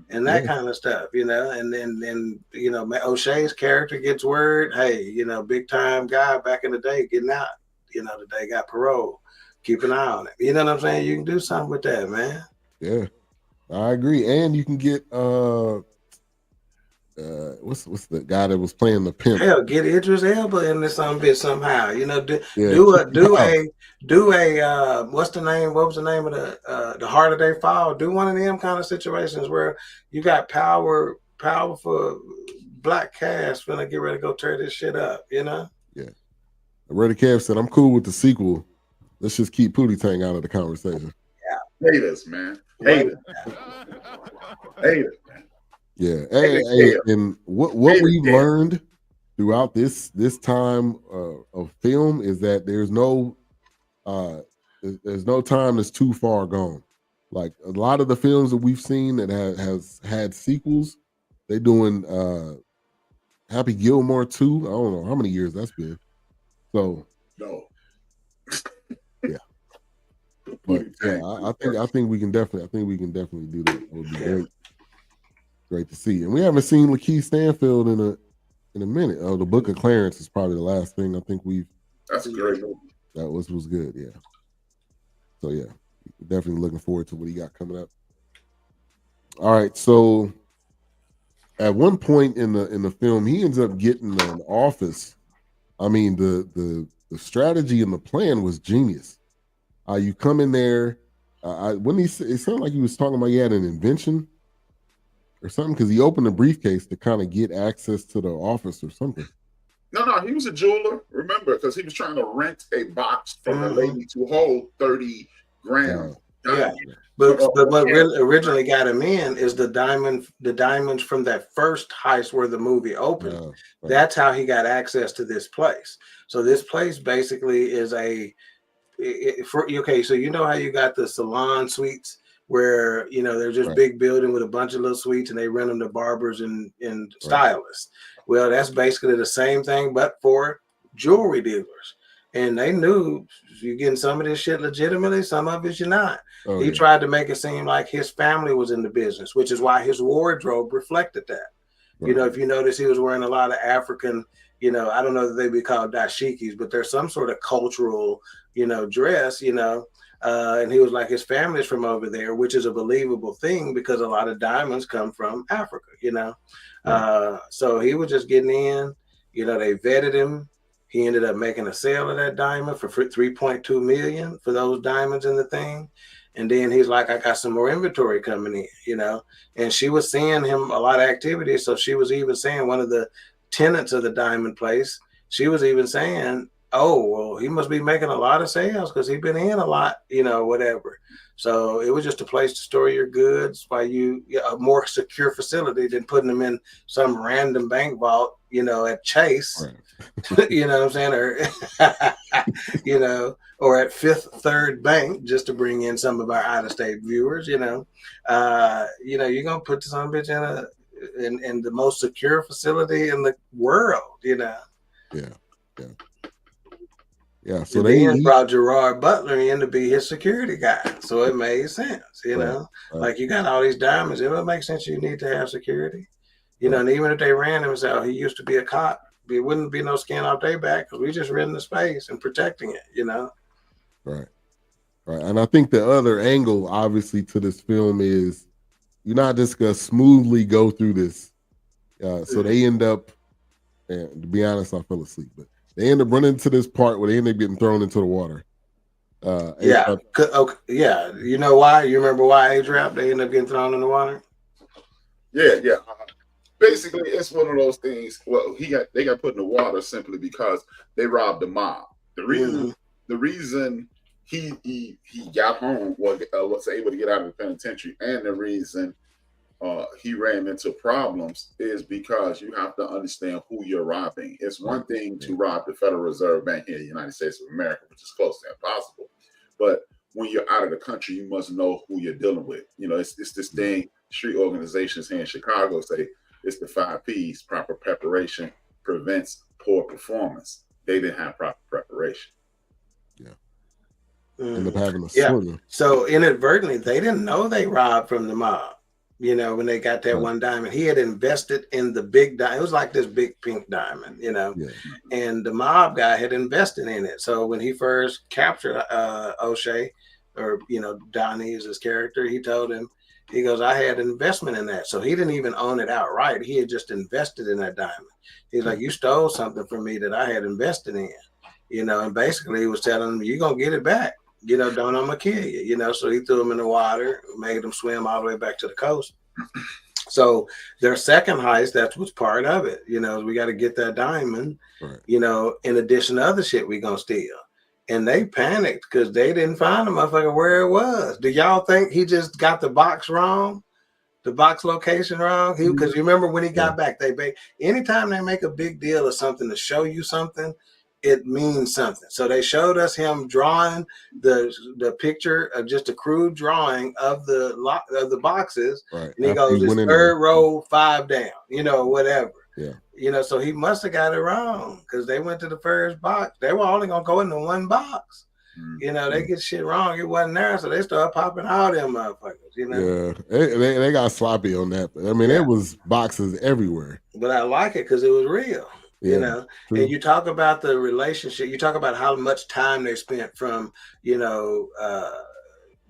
and that kind of stuff, and then O'Shea's character gets word, hey, big time guy back in the day getting out, today got parole. Keep an eye on it. You know what I'm saying? You can do something with that, man. Yeah, I agree. And you can get what's the guy that was playing the pimp? Hell, get Idris Elba in this some bit somehow. Do a what's the name? What was the name of the Harder They Fall? Do one of them kind of situations where you got powerful black cast gonna get ready to go tear this shit up. Yeah. Reddy Cav said, "I'm cool with the sequel. Let's just keep Pootie Tang out of the conversation." Yeah, haters, man. Haters. Yeah, hey, and what we've learned throughout this time of film is that there's no time that's too far gone. Like a lot of the films that we've seen that has had sequels, they doing Happy Gilmore 2. I don't know how many years that's been. So no, yeah, but yeah, I think we can definitely do that. It would be great. Great to see. And we haven't seen Lakeith Stanfield in a minute. Oh, the Book of Clarence is probably the last thing I think we've. That's a great movie. That was good, yeah. So yeah, definitely looking forward to what he got coming up. All right, so at one point in the film, he ends up getting an office. I mean, the strategy and the plan was genius. You come in there. It sounded like he was talking about he had an invention or something, because he opened a briefcase to kind of get access to the office or something. No, he was a jeweler, remember, because he was trying to rent a box from a lady to hold 30 grams Yeah. diamond. But what really originally got him in is the diamonds from that first heist where the movie opened. Right. That's how he got access to this place. So this place basically is okay. So you know how you got the salon suites where they're just big building with a bunch of little suites and they rent them to barbers and stylists. Well, that's basically the same thing, but for jewelry dealers. And they knew you're getting some of this shit legitimately, some of it you're not. He tried to make it seem like his family was in the business, which is why his wardrobe reflected that. Right. If you notice, he was wearing a lot of African, I don't know that they'd be called dashikis, but there's some sort of cultural, dress, and he was like, his family's from over there, which is a believable thing because a lot of diamonds come from Africa, Right. So he was just getting in, they vetted him. He ended up making a sale of that diamond for $3.2 million for those diamonds in the thing. And then he's like, I got some more inventory coming in, and she was seeing him a lot of activity. So she was even saying, one of the tenants of the diamond place, she was even saying, oh, well, he must be making a lot of sales because he's been in a lot, whatever. So it was just a place to store your goods by a more secure facility than putting them in some random bank vault, at Chase, right. You know what I'm saying? Or at Fifth Third Bank, just to bring in some of our out-of-state viewers, you're going to put some bitch in the most secure facility in the world, Yeah. Yeah, so they brought Gerard Butler in to be his security guy, so it made sense. Right. Like you got all these diamonds, it would make sense you need to have security. And even if they ran him and said, "Oh, he used to be a cop," it wouldn't be no skin off their back because we just renting the space and protecting it. Right. And I think the other angle, obviously, to this film is you're not just gonna smoothly go through this. So they end up, and to be honest, I fell asleep, but. They end up running into this part where they end up getting thrown into the water. Yeah. You know why? You remember why HRap they end up getting thrown in the water? Yeah. Basically, it's one of those things. Well, they got put in the water simply because they robbed the mob. The reason he got home was able to get out of the penitentiary, and the reason he ran into problems is because you have to understand who you're robbing. It's one thing to rob the Federal Reserve Bank here in the United States of America, which is close to impossible. But when you're out of the country, you must know who you're dealing with. It's this thing, street organizations here in Chicago say it's the 5 Ps, proper preparation prevents poor performance. They didn't have proper preparation. Yeah. End up having a swinger. So inadvertently, they didn't know they robbed from the mob. When they got that one diamond, he had invested in the big diamond. It was like this big pink diamond, and the mob guy had invested in it. So when he first captured O'Shea, or, Donnie is his character, he told him, he goes, I had investment in that. So he didn't even own it outright. He had just invested in that diamond. He's like, you stole something from me that I had invested in, and basically he was telling him, you're going to get it back. Don't I'm gonna kill you, so he threw him in the water, made him swim all the way back to the coast. So their second heist, that was part of it, we got to get that diamond, right. In addition to other shit we gonna steal. And they panicked because they didn't find the motherfucker where it was. Do y'all think he just got the box wrong? The box location wrong? Because you remember when he got back, anytime they make a big deal of something to show you something, it means something. So they showed us him drawing the picture of just a crude drawing of the boxes, right. And he goes, "It's third row, 5 down," whatever. Yeah. So he must have got it wrong because they went to the first box. They were only gonna go into one box. They get shit wrong. It wasn't there, so they started popping all them motherfuckers. Yeah, they got sloppy on that. But I mean, there was boxes everywhere. But I like it because it was real. True. And you talk about the relationship, you talk about how much time they spent from,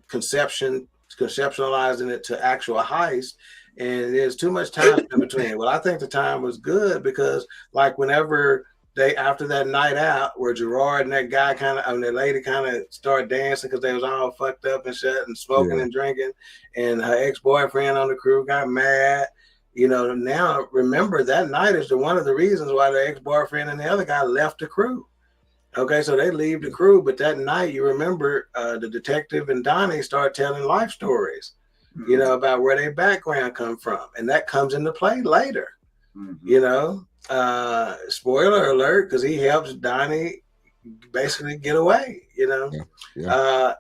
conceptualizing it to actual heist. And there's too much time in between. Well, I think the time was good because like whenever after that night out where Gerard and that guy that lady kind of started dancing because they was all fucked up and shit and smoking and drinking, and her ex-boyfriend on the crew got mad. Now remember that night is one of the reasons why the ex-boyfriend and the other guy left the crew. Okay, so they leave the crew, but that night, you remember, the detective and Donnie start telling life stories, you know, about where their background come from, and that comes into play later. You know, spoiler alert, because he helps Donnie basically get away. You know,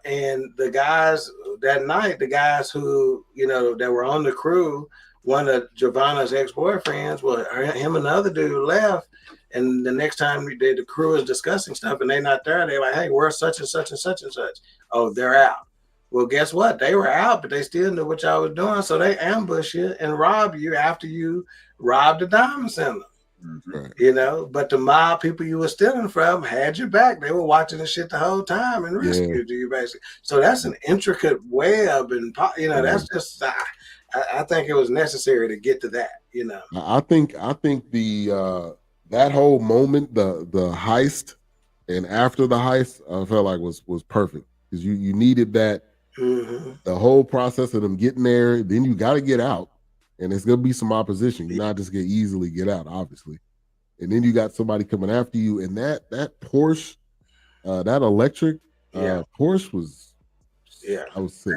and the guys that night, the guys who that were on the crew, one of Giovanna's ex-boyfriends, well, him and the other dude left. And the next time the crew is discussing stuff and they're not there, they're like, hey, where's such and such and such and such? Oh, they're out. Well, guess what? They were out, but they still knew what y'all was doing. So they ambush you and rob you after you robbed the diamond center. You know, but the mob people you were stealing from had your back. They were watching the shit the whole time and rescued you, basically. So that's an intricate web, and that's just. I think it was necessary to get to that. You know, I think the that whole moment, the heist, and after the heist, I felt like was perfect, because you needed that. The whole process of them getting there, then you got to get out, and there's gonna be some opposition. You're not just gonna easily get out, obviously. And then you got somebody coming after you, and that Porsche, that electric Porsche was, I was sick.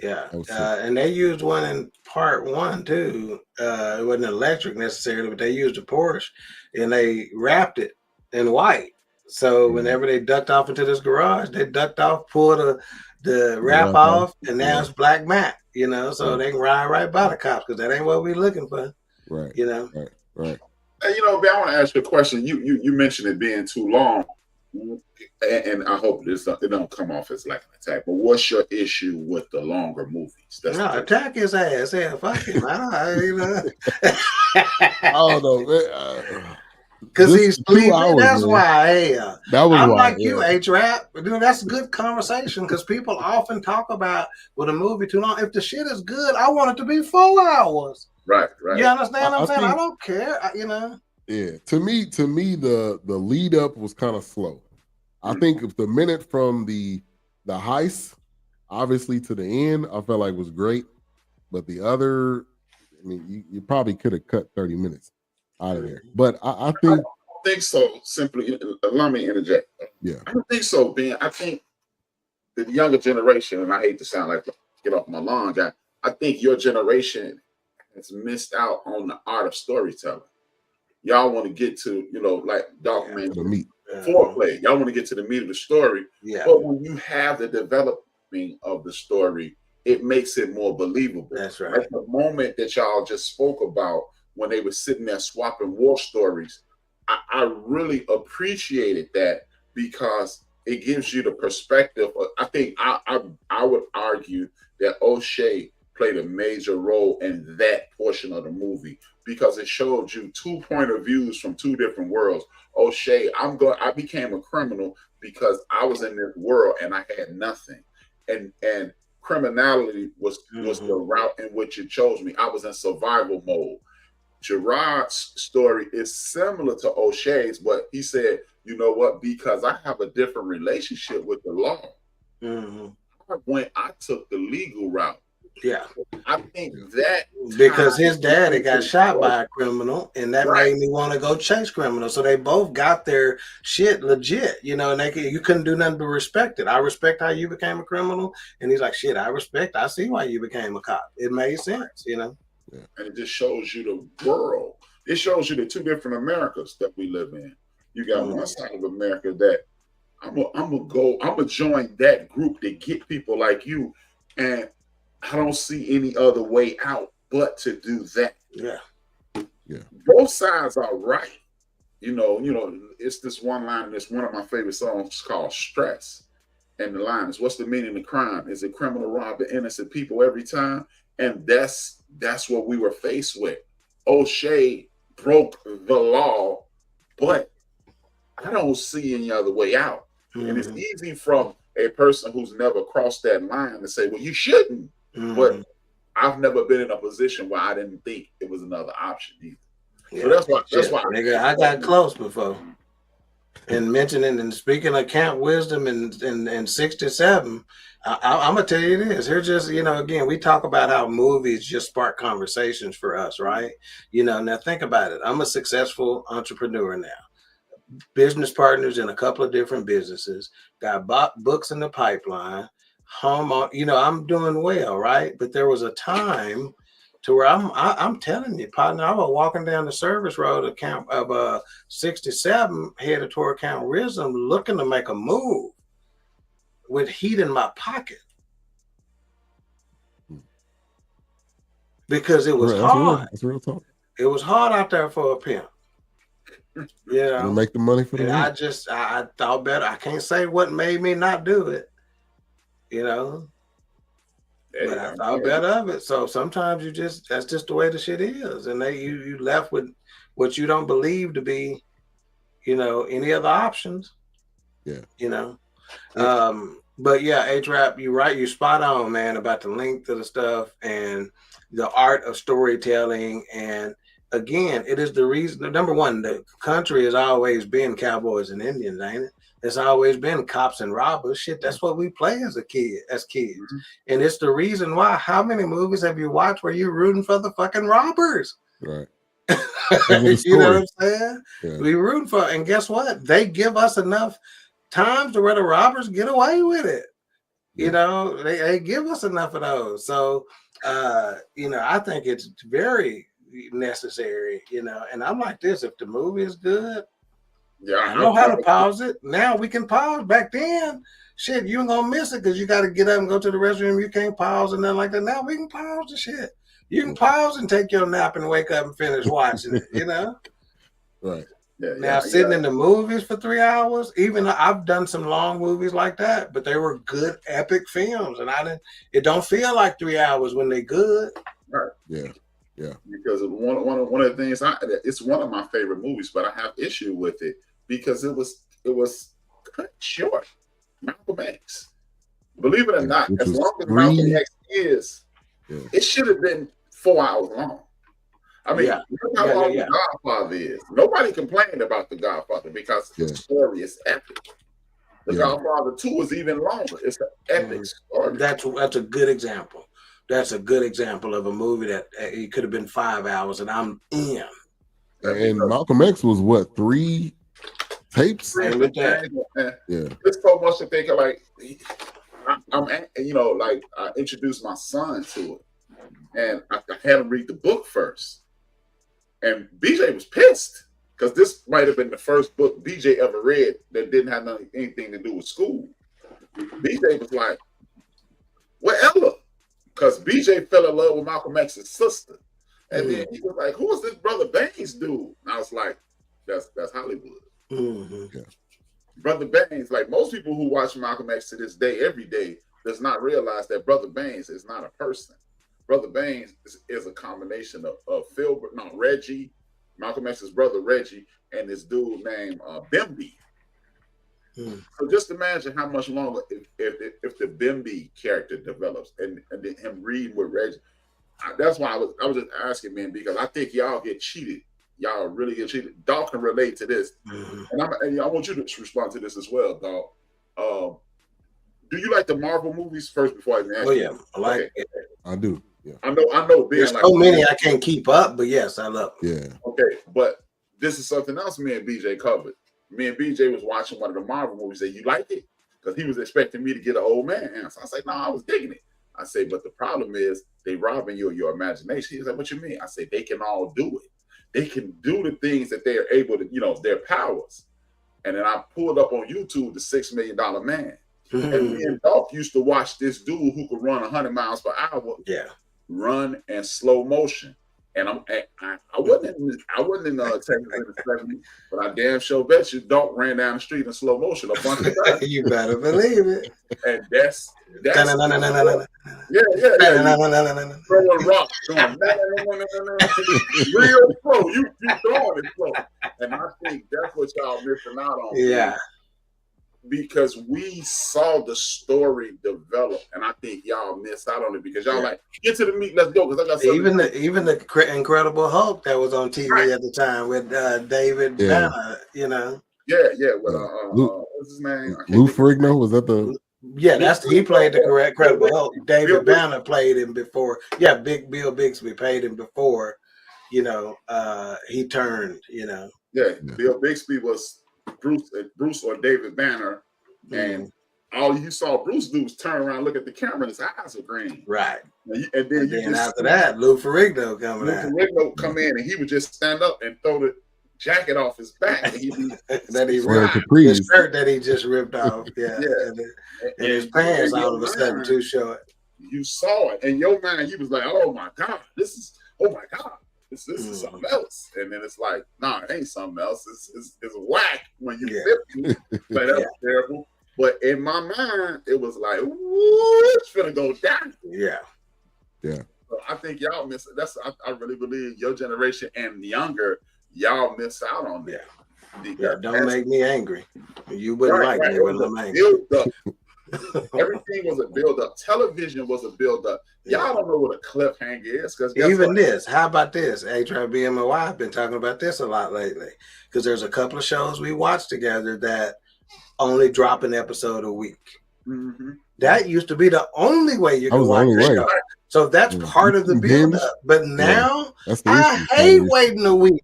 And they used one in part 1 too. It wasn't electric necessarily, but they used a Porsche, and they wrapped it in white. So whenever they ducked off into this garage, they ducked off, pulled the wrap off, and now it's black matte. You know, so they can ride right by the cops, because that ain't what we looking for. Right. You know. Right. And I want to ask you a question. You mentioned it being too long, and I hope it don't come off as like an attack. But what's your issue with the longer movies? Attack his ass. Yeah, fuck him. I don't know. Because he's sleeping. That's man. why. That was I'm why, like you, HRap. Dude, that's a good conversation, because people often talk about with a movie too long. If the shit is good, I want it to be 4 hours. Right. You understand what I'm saying? I don't care. Yeah. To me, the lead up was kind of slow. I think if the minute from the heist, obviously, to the end, I felt like was great. But the other, I mean, you probably could have cut 30 minutes out of there. But I think. I don't think so. Simply, allow me to interject. Yeah. I don't think so, Ben. I think the younger generation, and I hate to sound like get off my lawn guy, I think your generation has missed out on the art of storytelling. Y'all want to get to, like Dawk man, the meat. Foreplay. Y'all want to get to the meat of the story. Yeah. But when you have the developing of the story, it makes it more believable. That's right. Like the moment that y'all just spoke about, when they were sitting there swapping war stories, I really appreciated that, because it gives you the perspective. I think I would argue that O'Shea played a major role in that portion of the movie, because it showed you 2 point of views from 2 different worlds. O'Shea, I became a criminal because I was in this world and I had nothing, and criminality was the route in which it chose me. I was in survival mode. Gerard's story is similar to O'Shea's, but he said, you know what, because I have a different relationship with the law, I took the legal route. Yeah. I think that because his daddy got shot by a criminal, and that made me want to go chase criminals. So they both got their shit legit, and you couldn't do nothing but respect it. I respect how you became a criminal, and he's like, shit, I see why you became a cop. It made sense, And it just shows you the world. It shows you the 2 different Americas that we live in. You got one side of America that I'm gonna join that group to get people like you, and I don't see any other way out but to do that. Yeah. Both sides are right. It's this one line in this one of my favorite songs called Stress. And the line is, what's the meaning of crime? Is it criminal robbing innocent people every time? And that's what we were faced with. O'Shea broke the law, but I don't see any other way out. And it's easy from a person who's never crossed that line to say, well, you shouldn't. But I've never been in a position where I didn't think it was another option either. Yeah, so that's why nigga, I got close before. And mentioning and speaking of Camp Wisdom and 67, I'm gonna tell you this. Here, just again, we talk about how movies just spark conversations for us, right? Now think about it. I'm a successful entrepreneur now. business partners in a couple of different businesses, got books in the pipeline, home on, I'm doing well, right? But there was a time to where I'm telling you, partner, I was walking down the service road of 67 headed toward Camp Wisdom, looking to make a move with heat in my pocket because it was hard. That's real talk. It was hard out there for a pimp. To make the money for the and week. I thought better. I can't say what made me not do it, but I thought better of it. So sometimes that's just the way the shit is. And you left with what you don't believe to be, any other options. Yeah. But yeah, HRap, you're right. You're spot on, man, about the length of the stuff and the art of storytelling. And again, it is the reason. Number one, the country has always been cowboys and Indians, ain't it? It's always been cops and robbers. Shit, that's what we play as kids. Mm-hmm. And it's the reason why. How many movies have you watched where you're rooting for the fucking robbers? Right. You know what I'm saying? Yeah. We rooting for, and guess what? They give us enough times to where the robbers get away with it. Yeah. They give us enough of those. So, I think it's very necessary, and I'm like this, if the movie is good, I know how to pause it. Now we can pause. Back then, shit, you ain't gonna miss it because you got to get up and go to the restroom. You can't pause and nothing like that. Now we can pause the shit. You can pause and take your nap and wake up and finish watching it, Right. Now sitting in the movies for 3 hours, even I've done some long movies like that, but they were good epic films, and it don't feel like 3 hours when they good. Right. Yeah. Because one of the things, it's one of my favorite movies, but I have issue with it because it was cut short. Malcolm X. Believe it or not, as long as Malcolm X is, it should have been 4 hours long. I mean, look how long The Godfather is. Nobody complained about The Godfather because the story is epic. The Godfather 2 is even longer. It's an epic story. That's a good example. That's a good example of a movie that it could have been 5 hours, and I'm in. And Malcolm X was what, 3 tapes? It's so much to think of. Like, I introduced my son to it, and I had him read the book first. And BJ was pissed because this might have been the first book BJ ever read that didn't have anything to do with school. BJ was like, "Well, Ella," because BJ fell in love with Malcolm X's sister, and then he was like, "Who is this Brother Baines dude?" And I was like, "That's Hollywood." Mm-hmm. Yeah. Brother Baines, like most people who watch Malcolm X to this day, every day, does not realize that Brother Baines is not a person. Brother Baines is a combination of Reggie, Malcolm X's brother Reggie, and this dude named Bimby. So just imagine how much longer if the Bimby character develops and then him reading with Reggie. That's why I was just asking, man, because I think y'all get cheated. Y'all really get cheated. Dawk can relate to this, and I want you to respond to this as well, Dawk. Do you like the Marvel movies first before I even ask? Oh yeah, I like it. I do. Yeah. I know. There's so many I can't keep up, but yes, I love it. Yeah. Okay, but this is something else me and BJ covered. Me and BJ was watching one of the Marvel movies. Said, "You like it?" Because he was expecting me to get an old man answer. I said, "No, I was digging it." I say, "But the problem is they robbing you of your imagination." He's like, "What you mean?" I say, "They can all do it. They can do the things that they are able to, their powers." And then I pulled up on YouTube the $6 Million Man. And me and Dawk used to watch this dude who could run 100 miles per hour. Yeah. Run in slow motion, and I wasn't in Texas, but I damn sure bet you Dawk ran down the street in slow motion a bunch of times. You better believe it. And that's throwing rocks, going real slow. You throwing it slow, and I think that's what y'all missing out on. Yeah. Because we saw the story develop, and I think y'all missed out on it because y'all like, get to the meat, let's go. Because I got something. Even the Incredible Hulk that was on TV at the time with David Banner, Yeah. What's his name? Lou Ferrigno, was that the? Yeah, he played the Incredible Hulk. David Banner played him before. Yeah, Bill Bixby paid him before. He turned. Yeah, Bill Bixby was Bruce or David Banner, and all you saw Bruce do was turn around, look at the camera, and his eyes were green. Right. And then just after that, Lou Ferrigno coming out. Lou Ferrigno come in, and he would just stand up and throw the jacket off his back. And he'd be that he ripped his shirt that he just ripped off. Yeah. And his pants all of a sudden too short. You saw it. In your mind, he was like, oh my God, this is something else. And then it's like, nah, it ain't something else. It's whack when you flip it. But that was terrible. But in my mind, it was like, ooh, it's gonna go down. Yeah. Yeah. So I think y'all miss it. I really believe your generation and younger, y'all miss out on that. Yeah, don't make me angry. You wouldn't like me when I'm angry. Everything was a build-up. Television was a build-up. Y'all don't know what a cliffhanger is. Because even this, how about this? HRap and my wife been talking about this a lot lately. Because there's a couple of shows we watched together that only drop an episode a week. Mm-hmm. That used to be the only way you could watch the show. So that's part of the build-up. But now, I hate waiting a week.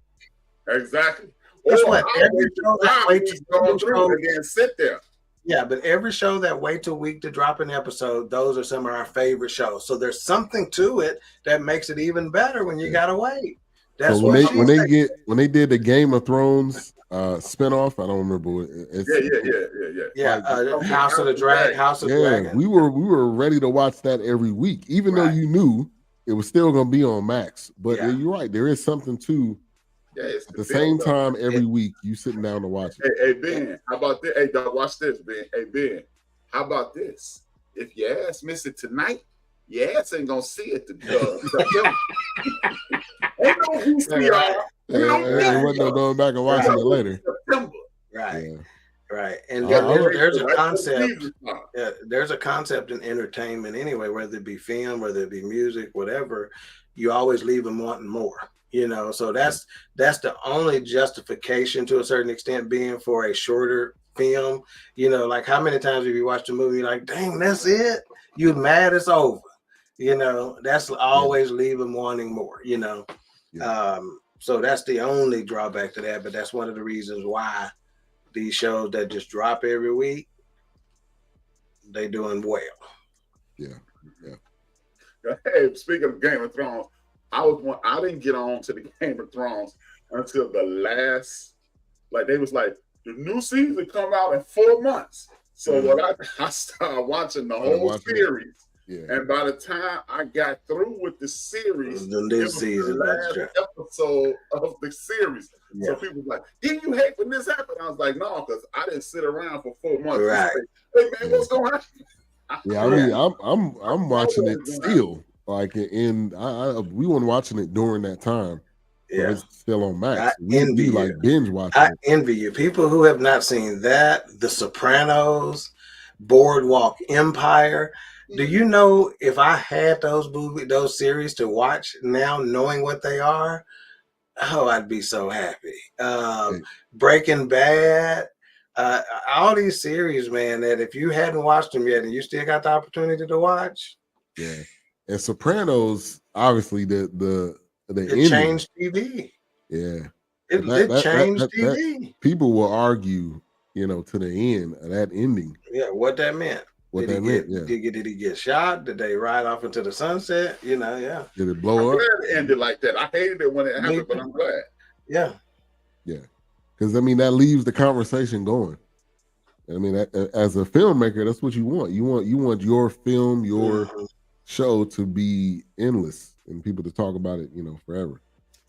Exactly. Guess what? Every show that waits and sit there. Yeah, but every show that waits a week to drop an episode, those are some of our favorite shows. So there's something to it that makes it even better when you gotta wait. That's so when they did the Game of Thrones spinoff, I don't remember what Yeah, House of the Dragon. We were ready to watch that every week, even though you knew it was still gonna be on Max. But you're right, there is something to. At the same time, every week you sitting down to watch it. Hey Ben, how about this? Hey, dog, watch this, Ben. Hey Ben, how about this? If your ass miss it tonight, your ass ain't gonna see it. Ain't no VCR. Ain't no going back and watching it later. Right. Yeah. Right. And there's a concept. Yeah, there's a concept in entertainment anyway, whether it be film, whether it be music, whatever. You always leave them wanting more. You know, so that's the only justification to a certain extent being for a shorter film. You know, like how many times have you watched a movie like, dang, that's it? You mad it's over. You know, that's always leave them wanting more, you know. Yeah. So that's the only drawback to that, but that's one of the reasons why these shows that just drop every week, they doing well. Yeah. Hey, speaking of Game of Thrones, I didn't get on to the Game of Thrones until the last, like they was like, the new season come out in 4 months. So when I started watching the whole series. Yeah. And by the time I got through with the series, the new season, the last episode of the series. Yeah. So people were like, didn't you hate when this happened? I was like, no, because I didn't sit around for 4 months. Right. Hey man, what's going on? Yeah, I mean, I'm watching it still. Like we weren't watching it during that time. Yeah, it's still on Max. We like binge watching. I envy you. People who have not seen that, The Sopranos, Boardwalk Empire. Do you know if I had those series to watch now, knowing what they are? Oh, I'd be so happy. Breaking Bad, all these series, man. That if you hadn't watched them yet and you still got the opportunity to watch, yeah. And Sopranos, obviously, it changed TV. Yeah, it changed TV. People will argue, to the end of that ending. Yeah, what that meant. Did he get shot? Did they ride off into the sunset? Yeah. Did it blow up? Glad it ended like that. I hated it when it happened, but I'm glad. Yeah. Yeah, because that leaves the conversation going. I mean, as a filmmaker, that's what you want. You want your film, your show to be endless and people to talk about it, forever.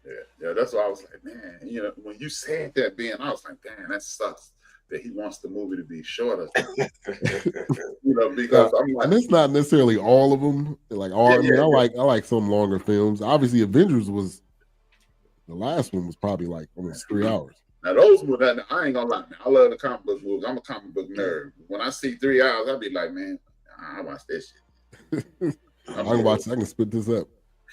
Yeah, that's why I was like, man, when you said that, Ben, I was like, damn, that sucks that he wants the movie to be shorter. Because I'm like, and it's not necessarily all of them. Like I like some longer films. Obviously, Avengers was the last one was probably like almost 3 hours. Now those movies, I ain't gonna lie, man. I love the comic book movies. I'm a comic book nerd. When I see 3 hours, I'll be like, man, I watch this shit. I can spit this up.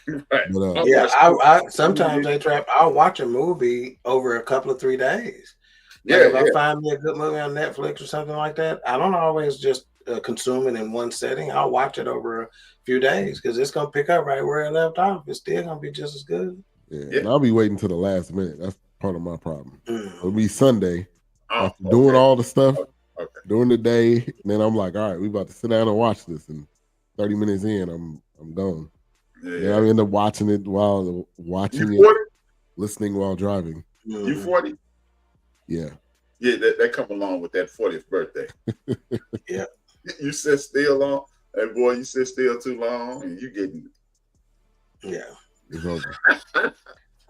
Right. But, I sometimes I'll watch a movie over a couple of 3 days. If I find me a good movie on Netflix or something like that, I don't always just consume it in one setting. I'll watch it over a few days because it's gonna pick up right where it left off. It's still gonna be just as good. Yeah. And I'll be waiting till the last minute. That's part of my problem. It'll be Sunday. After doing all the stuff Okay. during the day, and then I'm like, all right, we about to sit down and watch this. And 30 minutes in, I'm gone. Yeah, I end up watching it while listening while driving. You 40? Yeah. Yeah, that come along with that 40th birthday. Yeah. You sit still long, and boy, you sit still too long, and you getting. Yeah. It's over.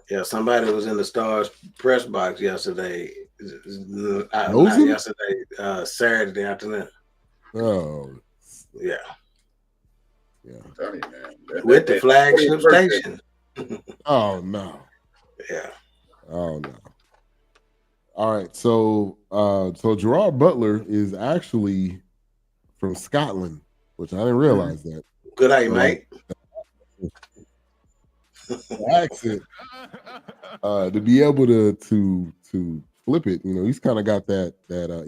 Yeah, somebody was in the Stars press box yesterday. Not Nosing? yesterday, Saturday afternoon. Oh. Yeah. Yeah. I'm telling you, man. With the flagship station. Oh no. Yeah. Oh no. All right. So Gerard Butler is actually from Scotland, which I didn't realize that. Good day, mate. The accent, to be able to flip it, he's kind of got that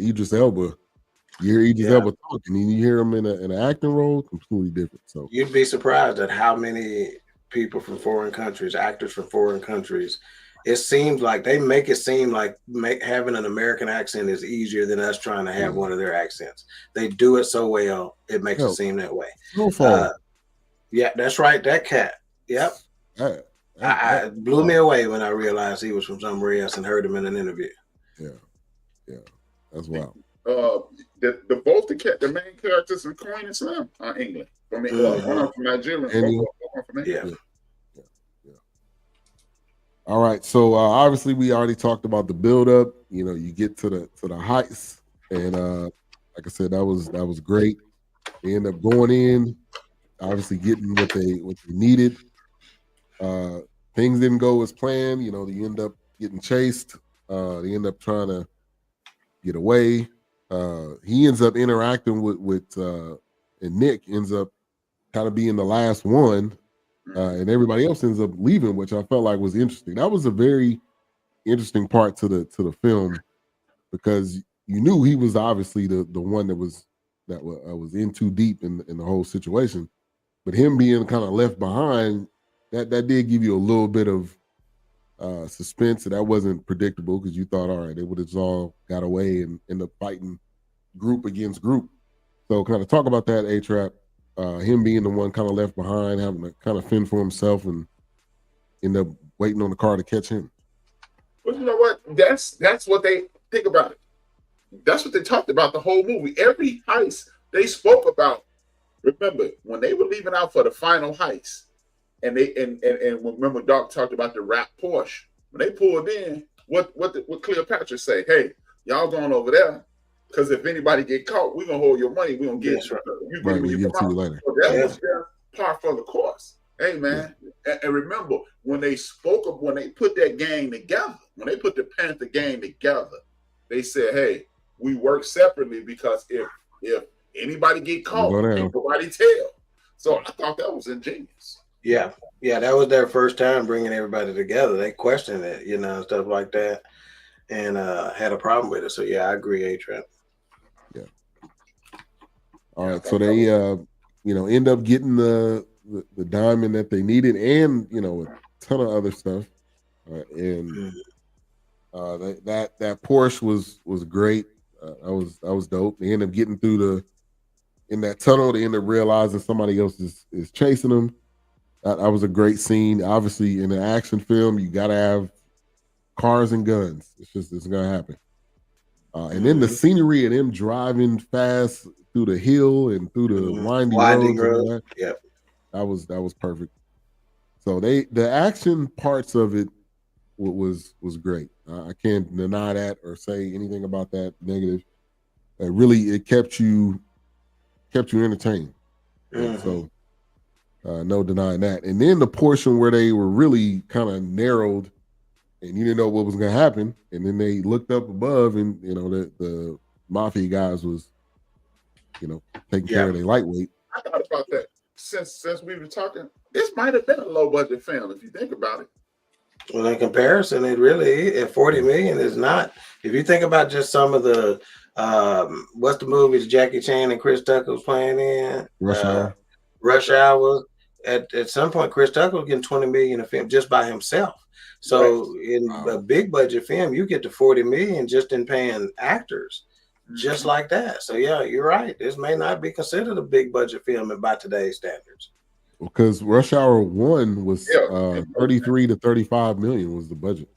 Idris Elba. You hear Idris Elba talking, and you hear him in an acting role, completely different. So you'd be surprised at how many people from foreign countries, actors from foreign countries, it seems like they make it seem like having an American accent is easier than us trying to have one of their accents. They do it so well, it makes it seem that way. Yeah, that's right. That cat. Yep. I blew me away when I realized he was from somewhere else and heard him in an interview. Yeah, that's wild. The main characters from Queen and Slim are England. I mean, one of them from Nigeria, one from England. Yeah. All right, so obviously we already talked about the build-up. You get to the heist, and like I said, that was great. They end up going in, obviously getting what they needed. Things didn't go as planned. They end up getting chased. They end up trying to get away. He ends up interacting with and Nick ends up kind of being the last one, and everybody else ends up leaving, which I felt like was interesting. That was a very interesting part to the film, because you knew he was obviously the one that was in too deep in the whole situation, but him being kind of left behind, that did give you a little bit of suspense, and that wasn't predictable, because you thought, all right, they would have all got away and end up fighting group against group. So kind of talk about that, HRap, him being the one kind of left behind, having to kind of fend for himself and end up waiting on the car to catch him. But you know what? That's what they think about it. That's what they talked about the whole movie. Every heist they spoke about. Remember, when they were leaving out for the final heist, and remember Dawk talked about the wrapped Porsche. When they pulled in, what Cleopatra say? Hey, y'all going over there, because if anybody get caught, we're gonna hold your money. We're gonna get you right, we give it to you later. So that was their par for the course. Hey man, and remember when they put that gang together, when they put the Panther gang together, they said, hey, we work separately, because if anybody get caught, nobody tell. So I thought that was ingenious. Yeah, that was their first time bringing everybody together. They questioned it, and stuff like that, and had a problem with it. So yeah, I agree, HRap. Yeah. All right, so they end up getting the diamond that they needed, and a ton of other stuff, and that Porsche was great. That was dope. They end up getting through in that tunnel. They end up realizing somebody else is chasing them. That was a great scene. Obviously, in an action film, you got to have cars and guns. It's gonna happen. And then the scenery of them driving fast through the hill and through the winding roads. That was perfect. So the action parts of it was great. I can't deny that or say anything about that negative. It kept you entertained. So no denying that. And then the portion where they were really kind of narrowed, and you didn't know what was going to happen, and then they looked up above, and the mafia guys was taking care of their lightweight. I thought about that since we were talking. This might have been a low budget film if you think about it. Well, in comparison, it really at $40 million is not. If you think about just some of the what's the movies Jackie Chan and Chris Tucker was playing in? Rush Hour. At some point, Chris Tucker was getting $20 million a film just by himself. So in a big budget film, you get to 40 million just in paying actors, just like that. So yeah, you're right. This may not be considered a big budget film by today's standards. Because Rush Hour 1 was 33 to 35 million was the budget.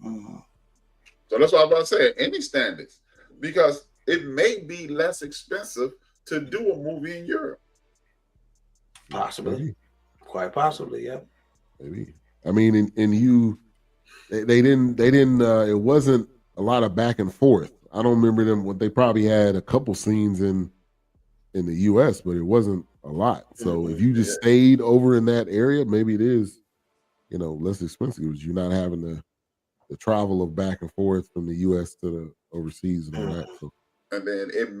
So that's what I was about to say. Any standards, because it may be less expensive to do a movie in Europe. Possibly, Maybe. Quite possibly, yeah. Maybe. I mean, they didn't. It wasn't a lot of back and forth. I don't remember them. They probably had a couple scenes in the U.S., but it wasn't a lot. So if you just stayed over in that area, maybe it is, less expensive because you're not having the travel of back and forth from the U.S. to the overseas and all that. So. And then it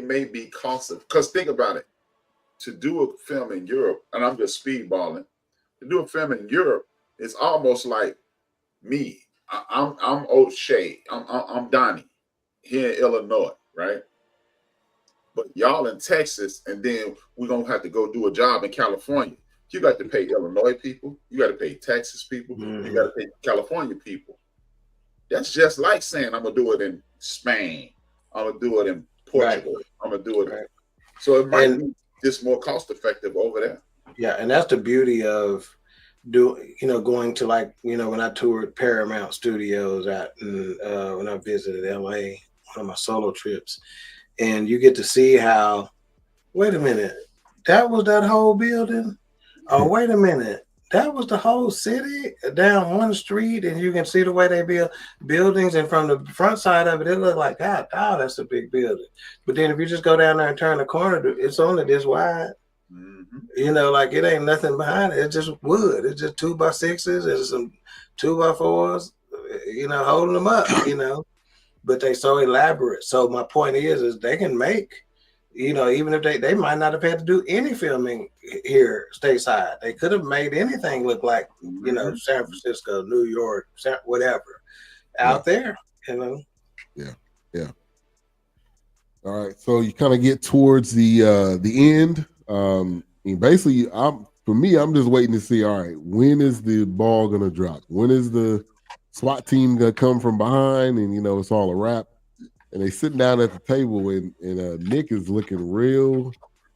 may be costly, because think about it. To do a film in Europe, and I'm just speedballing, to do a film in Europe, it's almost like me. I'm O'Shea. I'm Donnie here in Illinois, right? But y'all in Texas, and then we're gonna have to go do a job in California. You got to pay Illinois people, you got to pay Texas people, you got to pay California people. That's just like saying I'm gonna do it in Spain, I'm gonna do it in Portugal, I'm gonna do it. So it might be just more cost effective over there. Yeah, and that's the beauty of going to, like, when I toured Paramount Studios when I visited LA, one of my solo trips, and you get to see how, wait a minute, that was that whole building? Oh, wait a minute, that was the whole city down one street, and you can see the way they build buildings, and from the front side of it, it looked like, God, that's a big building. But then if you just go down there and turn the corner, it's only this wide. Like, it ain't nothing behind it. It's just wood. It's just 2x6s and some 2x4s, holding them up, But they so elaborate. So my point is they can make, even if they might not have had to do any filming here stateside. They could have made anything look like, San Francisco, New York, whatever, out there, Yeah. All right. So you kind of get towards the end. Basically, I'm just waiting to see, all right, when is the ball gonna drop? When is the SWAT team gonna come from behind? And it's all a wrap. And they sitting down at the table, and Nick is looking real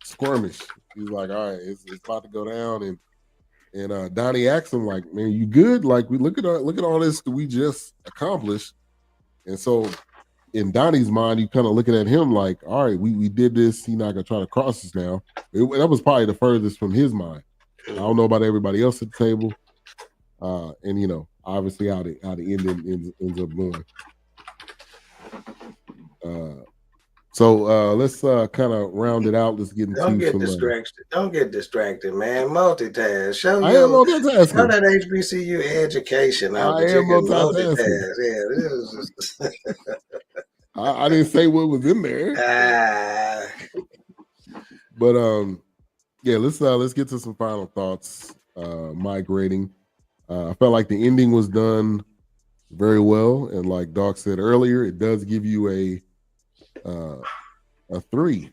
squirmish. He's like, all right, it's about to go down. And Donnie asks him, like, man, you good? Like, we look at all this that we just accomplished. And so in Donnie's mind, you kind of looking at him like, all right, we did this. He's not gonna try to cross us now. That was probably the furthest from his mind. I don't know about everybody else at the table. And obviously how the ending ends up going. So let's kind of round it out. Let's get into Don't get distracted, man. Multitask. Show I am multitasking. Show that HBCU education. I am multitasking. Yeah, I didn't say what was in there. But let's get to some final thoughts. Migrating. I felt like the ending was done very well, and like Dawk said earlier, it does give you a 3,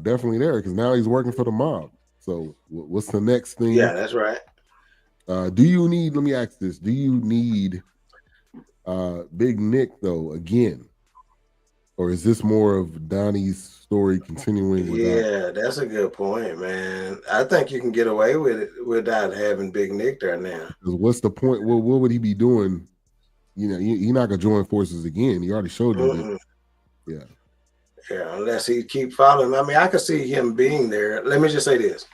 definitely there, because now he's working for the mob. So what's the next thing? Yeah, that's right. Do you need? Let me ask this: do you need Big Nick though again, or is this more of Donnie's story continuing? Yeah, that's a good point, man. I think you can get away with it without having Big Nick there now. What's the point? What would he be doing? You're not gonna join forces again. He already showed you that. Yeah. Yeah, unless he keep following. I mean, I could see him being there. Let me just say this.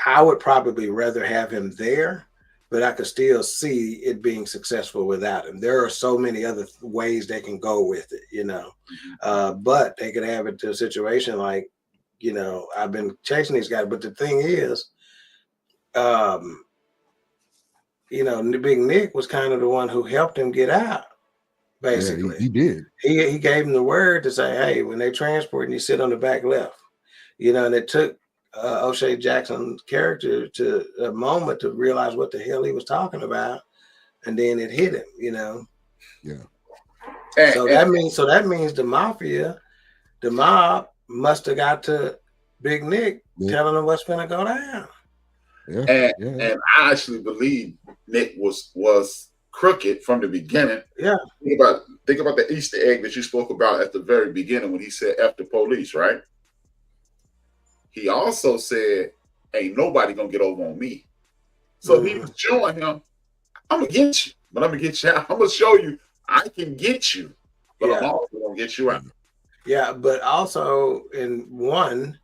I would probably rather have him there, but I could still see it being successful without him. There are so many other ways they can go with it, but they could have it to a situation like, I've been chasing these guys, but the thing is, Big Nick was kind of the one who helped him get out. Basically, yeah, he did. He gave him the word to say, "Hey, when they transport and you sit on the back left," and it took O'Shea Jackson's character to a moment to realize what the hell he was talking about, and then it hit him. Yeah. So that means the mob must have got to Big Nick telling him what's going to go down. And I actually believe Nick was crooked from the beginning. Yeah. Think about the Easter egg that you spoke about at the very beginning when he said F the police, right? He also said, ain't nobody gonna get over on me. So he was showing him, I'm gonna get you, but I'm gonna get you out. I'm gonna show you I can get you, but I'm also gonna get you out. Yeah, but also in one,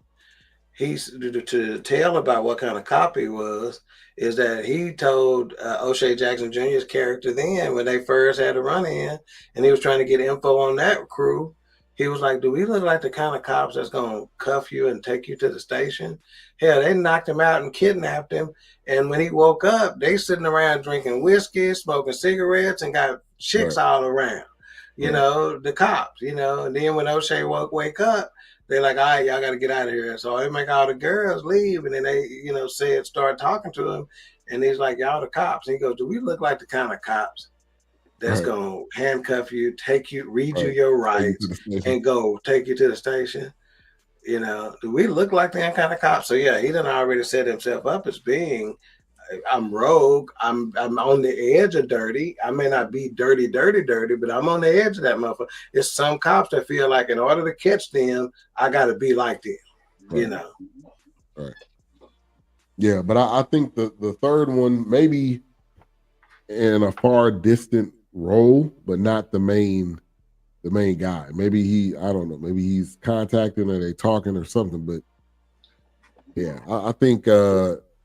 he's to tell about what kind of cop he was, is that he told O'Shea Jackson Jr.'s character then when they first had a run in and he was trying to get info on that crew. He was like, do we look like the kind of cops that's going to cuff you and take you to the station? Hell, they knocked him out and kidnapped him. And when he woke up, they sitting around drinking whiskey, smoking cigarettes, and got chicks all around, you know, the cops, you know. And then when O'Shea wake up, they're like, all right, y'all got to get out of here. So they make all the girls leave. And then they, you know, start talking to him. And he's like, y'all the cops. And he goes, do we look like the kind of cops that's going to handcuff you, take you, read you your rights, and go take you to the station? You know, do we look like that kind of cops? So, yeah, he done already set himself up as being, I'm rogue. I'm on the edge of dirty. I may not be dirty, but I'm on the edge of that motherfucker. It's some cops that feel like in order to catch them, I got to be like them, you know. Right. Yeah, but I think the third one, maybe in a far distant role, but not the main guy. Maybe I don't know, maybe he's contacting or they talking or something, but yeah, I think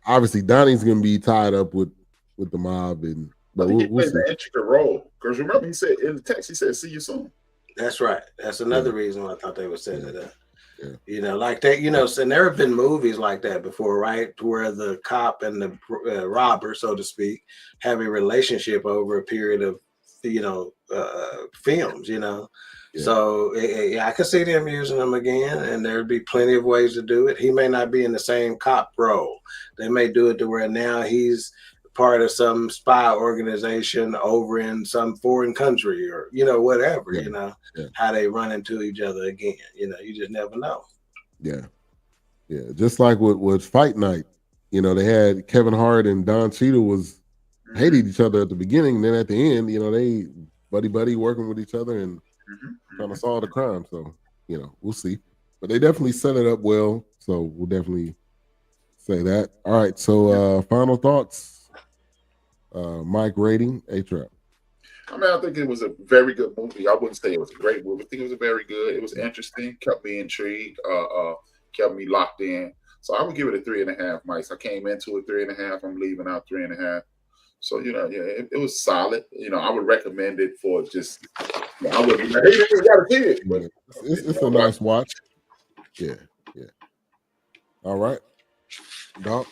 obviously Donnie's gonna be tied up with the mob, and but he plays an intricate role. Because remember, he said in the text, he said, "See you soon." That's right. That's another reason why I thought they would set it up. Yeah. You know, like that. You know, and there have been movies like that before, right? Where the cop and the robber, so to speak, have a relationship over a period of, you know, films. You know. Yeah. So I could see them using them again, and there'd be plenty of ways to do it. He may not be in the same cop role. They may do it to where now he's part of some spy organization over in some foreign country, or, you know, whatever, you know, how they run into each other again. You know, you just never know. Yeah. Yeah. Just like with Fight Night, you know, they had Kevin Hart and Don Cheadle hated each other at the beginning. And then at the end, you know, they buddy working with each other and trying to solve the crime. So, you know, we'll see. But they definitely set it up well. So we'll definitely say that. All right. So final thoughts. Mike, rating, HRap. I mean, I think it was a very good movie. I wouldn't say it was a great movie. I think it was very good. It was interesting, kept me intrigued, kept me locked in. So I would give it a 3.5, Mike. I came into it 3.5. I'm leaving out 3.5. So, you know, yeah, it was solid. You know, I would recommend it for just, you know, I would, but it's a nice watch. Yeah. All right. Dawk?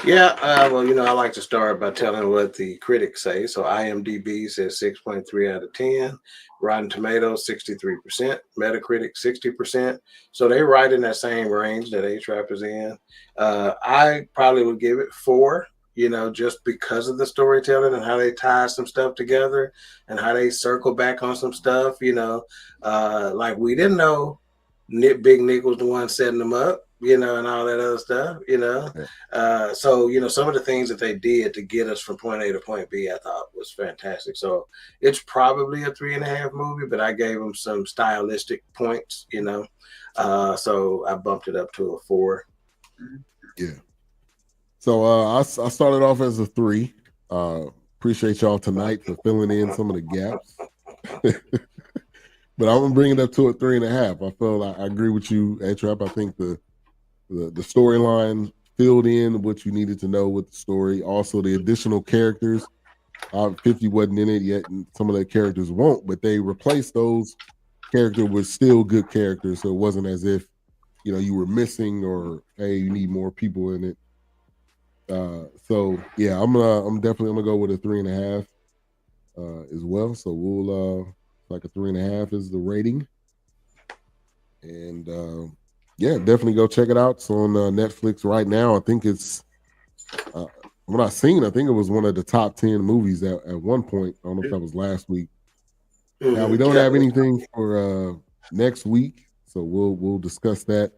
Yeah, well, you know, I like to start by telling what the critics say. So IMDb says 6.3 out of 10. Rotten Tomatoes, 63%. Metacritic, 60%. So they're right in that same range that HRap is in. I probably would give it 4, you know, just because of the storytelling and how they tie some stuff together and how they circle back on some stuff, you know. Like, we didn't know Big Nick was the one setting them up, you know, and all that other stuff, you know. So, you know, some of the things that they did to get us from point A to point B, I thought was fantastic. So it's probably a 3.5 movie, but I gave them some stylistic points, you know. So I bumped it up to a 4. Yeah. So I started off as a 3. Appreciate y'all tonight for filling in some of the gaps. But I'm gonna bring it up to a 3.5. I feel like I agree with you, HRap. I think the storyline filled in what you needed to know with the story. Also, the additional characters. 50 wasn't in it yet, and some of the characters won't, but they replaced those characters with still good characters. So it wasn't as if, you know, you were missing or, hey, you need more people in it. So yeah, I'm definitely gonna go with a 3.5 as well. So we'll like a 3.5 is the rating. And yeah, definitely go check it out. It's on Netflix right now. I think it's when I seen, I think it was one of the top 10 movies at one point. I don't know if that was last week. Now we don't have anything for next week, so we'll discuss that.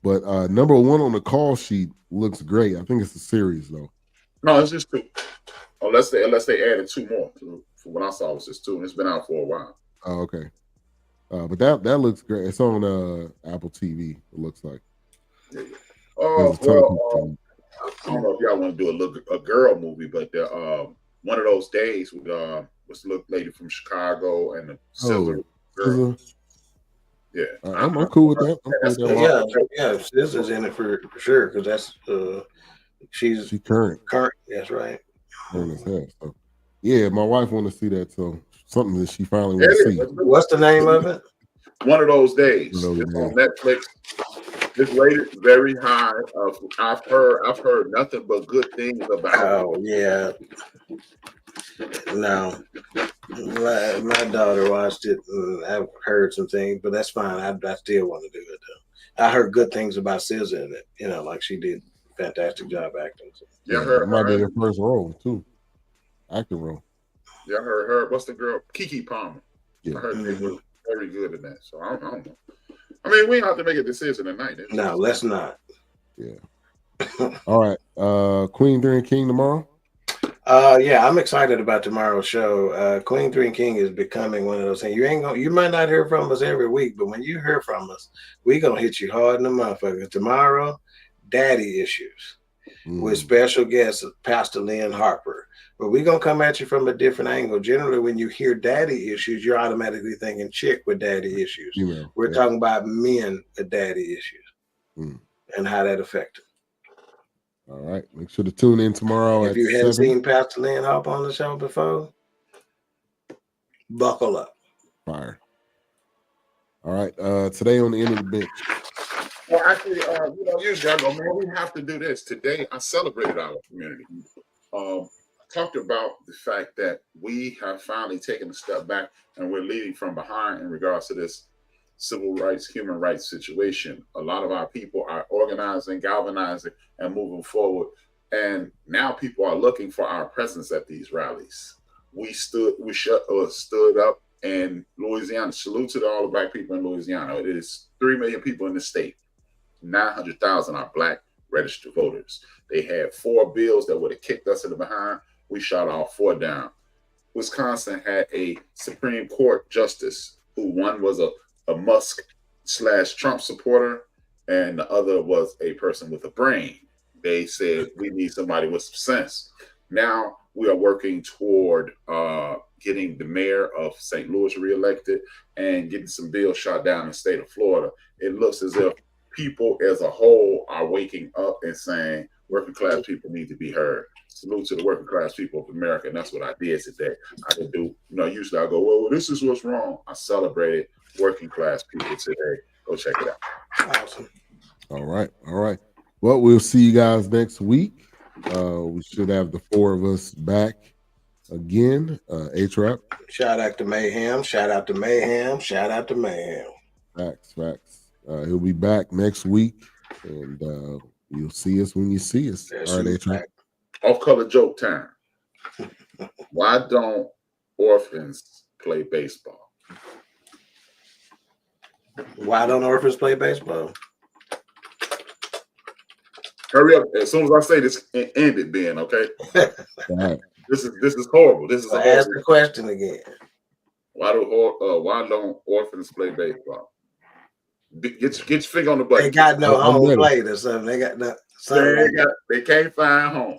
But number 1 on the call sheet looks great. I think it's a series though. No, it's just 2. Unless they added 2 more. From what I saw, it was just 2, and it's been out for a while. Oh, okay. But that looks great. It's on Apple TV. It looks like. Yeah. I don't know if y'all want to do a girl movie, but one of those days with was the lady from Chicago and the Silver girl. Yeah, I'm cool with that. Yeah, this is in it for sure because that's she's current. That's right. Current as hell. So, yeah, my wife want to see that, so something that she finally want to see. What's the name of it? One of Those Days. It's on Netflix. It's rated very high. I've heard nothing but good things about it. Oh yeah. No, my daughter watched it, and I've heard some things, but that's fine. I still want to do it though. I heard good things about SZA in it. You know, like she did a fantastic job acting. So. Yeah, it might be her first role too, acting role. Yeah, I heard her. What's the girl? Keke Palmer. Yeah. I heard they were very good in that. So I don't know. I mean, we don't have to make a decision tonight. No, let's not. Yeah. All right. Queen 3 and King tomorrow. Yeah, I'm excited about tomorrow's show. Queen 3 and King is becoming one of those things. You might not hear from us every week, but when you hear from us, we gonna hit you hard in the motherfucker. Tomorrow, daddy issues with special guest Pastor Lynn Harper. But we're gonna come at you from a different angle. Generally, when you hear daddy issues, you're automatically thinking chick with daddy issues. We're talking about men with daddy issues and how that affects them. All right. Make sure to tune in tomorrow. If you hadn't seen Pastor Lynn Harper on the show before, buckle up. Fire. All right. Today on the end of the bench. Well, actually, usually I go, man, we have to do this. Today, I celebrated our community. Talked about the fact that we have finally taken a step back and we're leading from behind in regards to this civil rights, human rights situation. A lot of our people are organizing, galvanizing, and moving forward. And now people are looking for our presence at these rallies. We stood up in Louisiana. Salute to all the Black people in Louisiana. It is 3 million people in the state. 900,000 are Black registered voters. They had 4 bills that would have kicked us in the behind. We shot all 4 down. Wisconsin had a Supreme Court justice who one was a Musk/Trump supporter, and the other was a person with a brain. They said, we need somebody with some sense. Now we are working toward getting the mayor of St. Louis reelected and getting some bills shot down in the state of Florida. It looks as if people as a whole are waking up and saying working class people need to be heard. Salute to the working class people of America. And that's what I did today. I didn't do, usually I go, well, this is what's wrong. I celebrated working class people today. Go check it out. Awesome. All right. Well, we'll see you guys next week. We should have the 4 of us back again. HRap. Shout out to Mayhem. Shout out to Mayhem. Shout out to Mayhem. Facts. He'll be back next week, and you'll see us when you see us. All right, HRap. Off-color joke time. Why don't orphans play baseball? Why don't orphans play baseball? Hurry up! As soon as I say this, end it, Ben. Okay. Right. This is horrible. This is a ask the question again. Why don't orphans play baseball? Get your finger on the button. They got no home plate or something. They got no. They can't find home.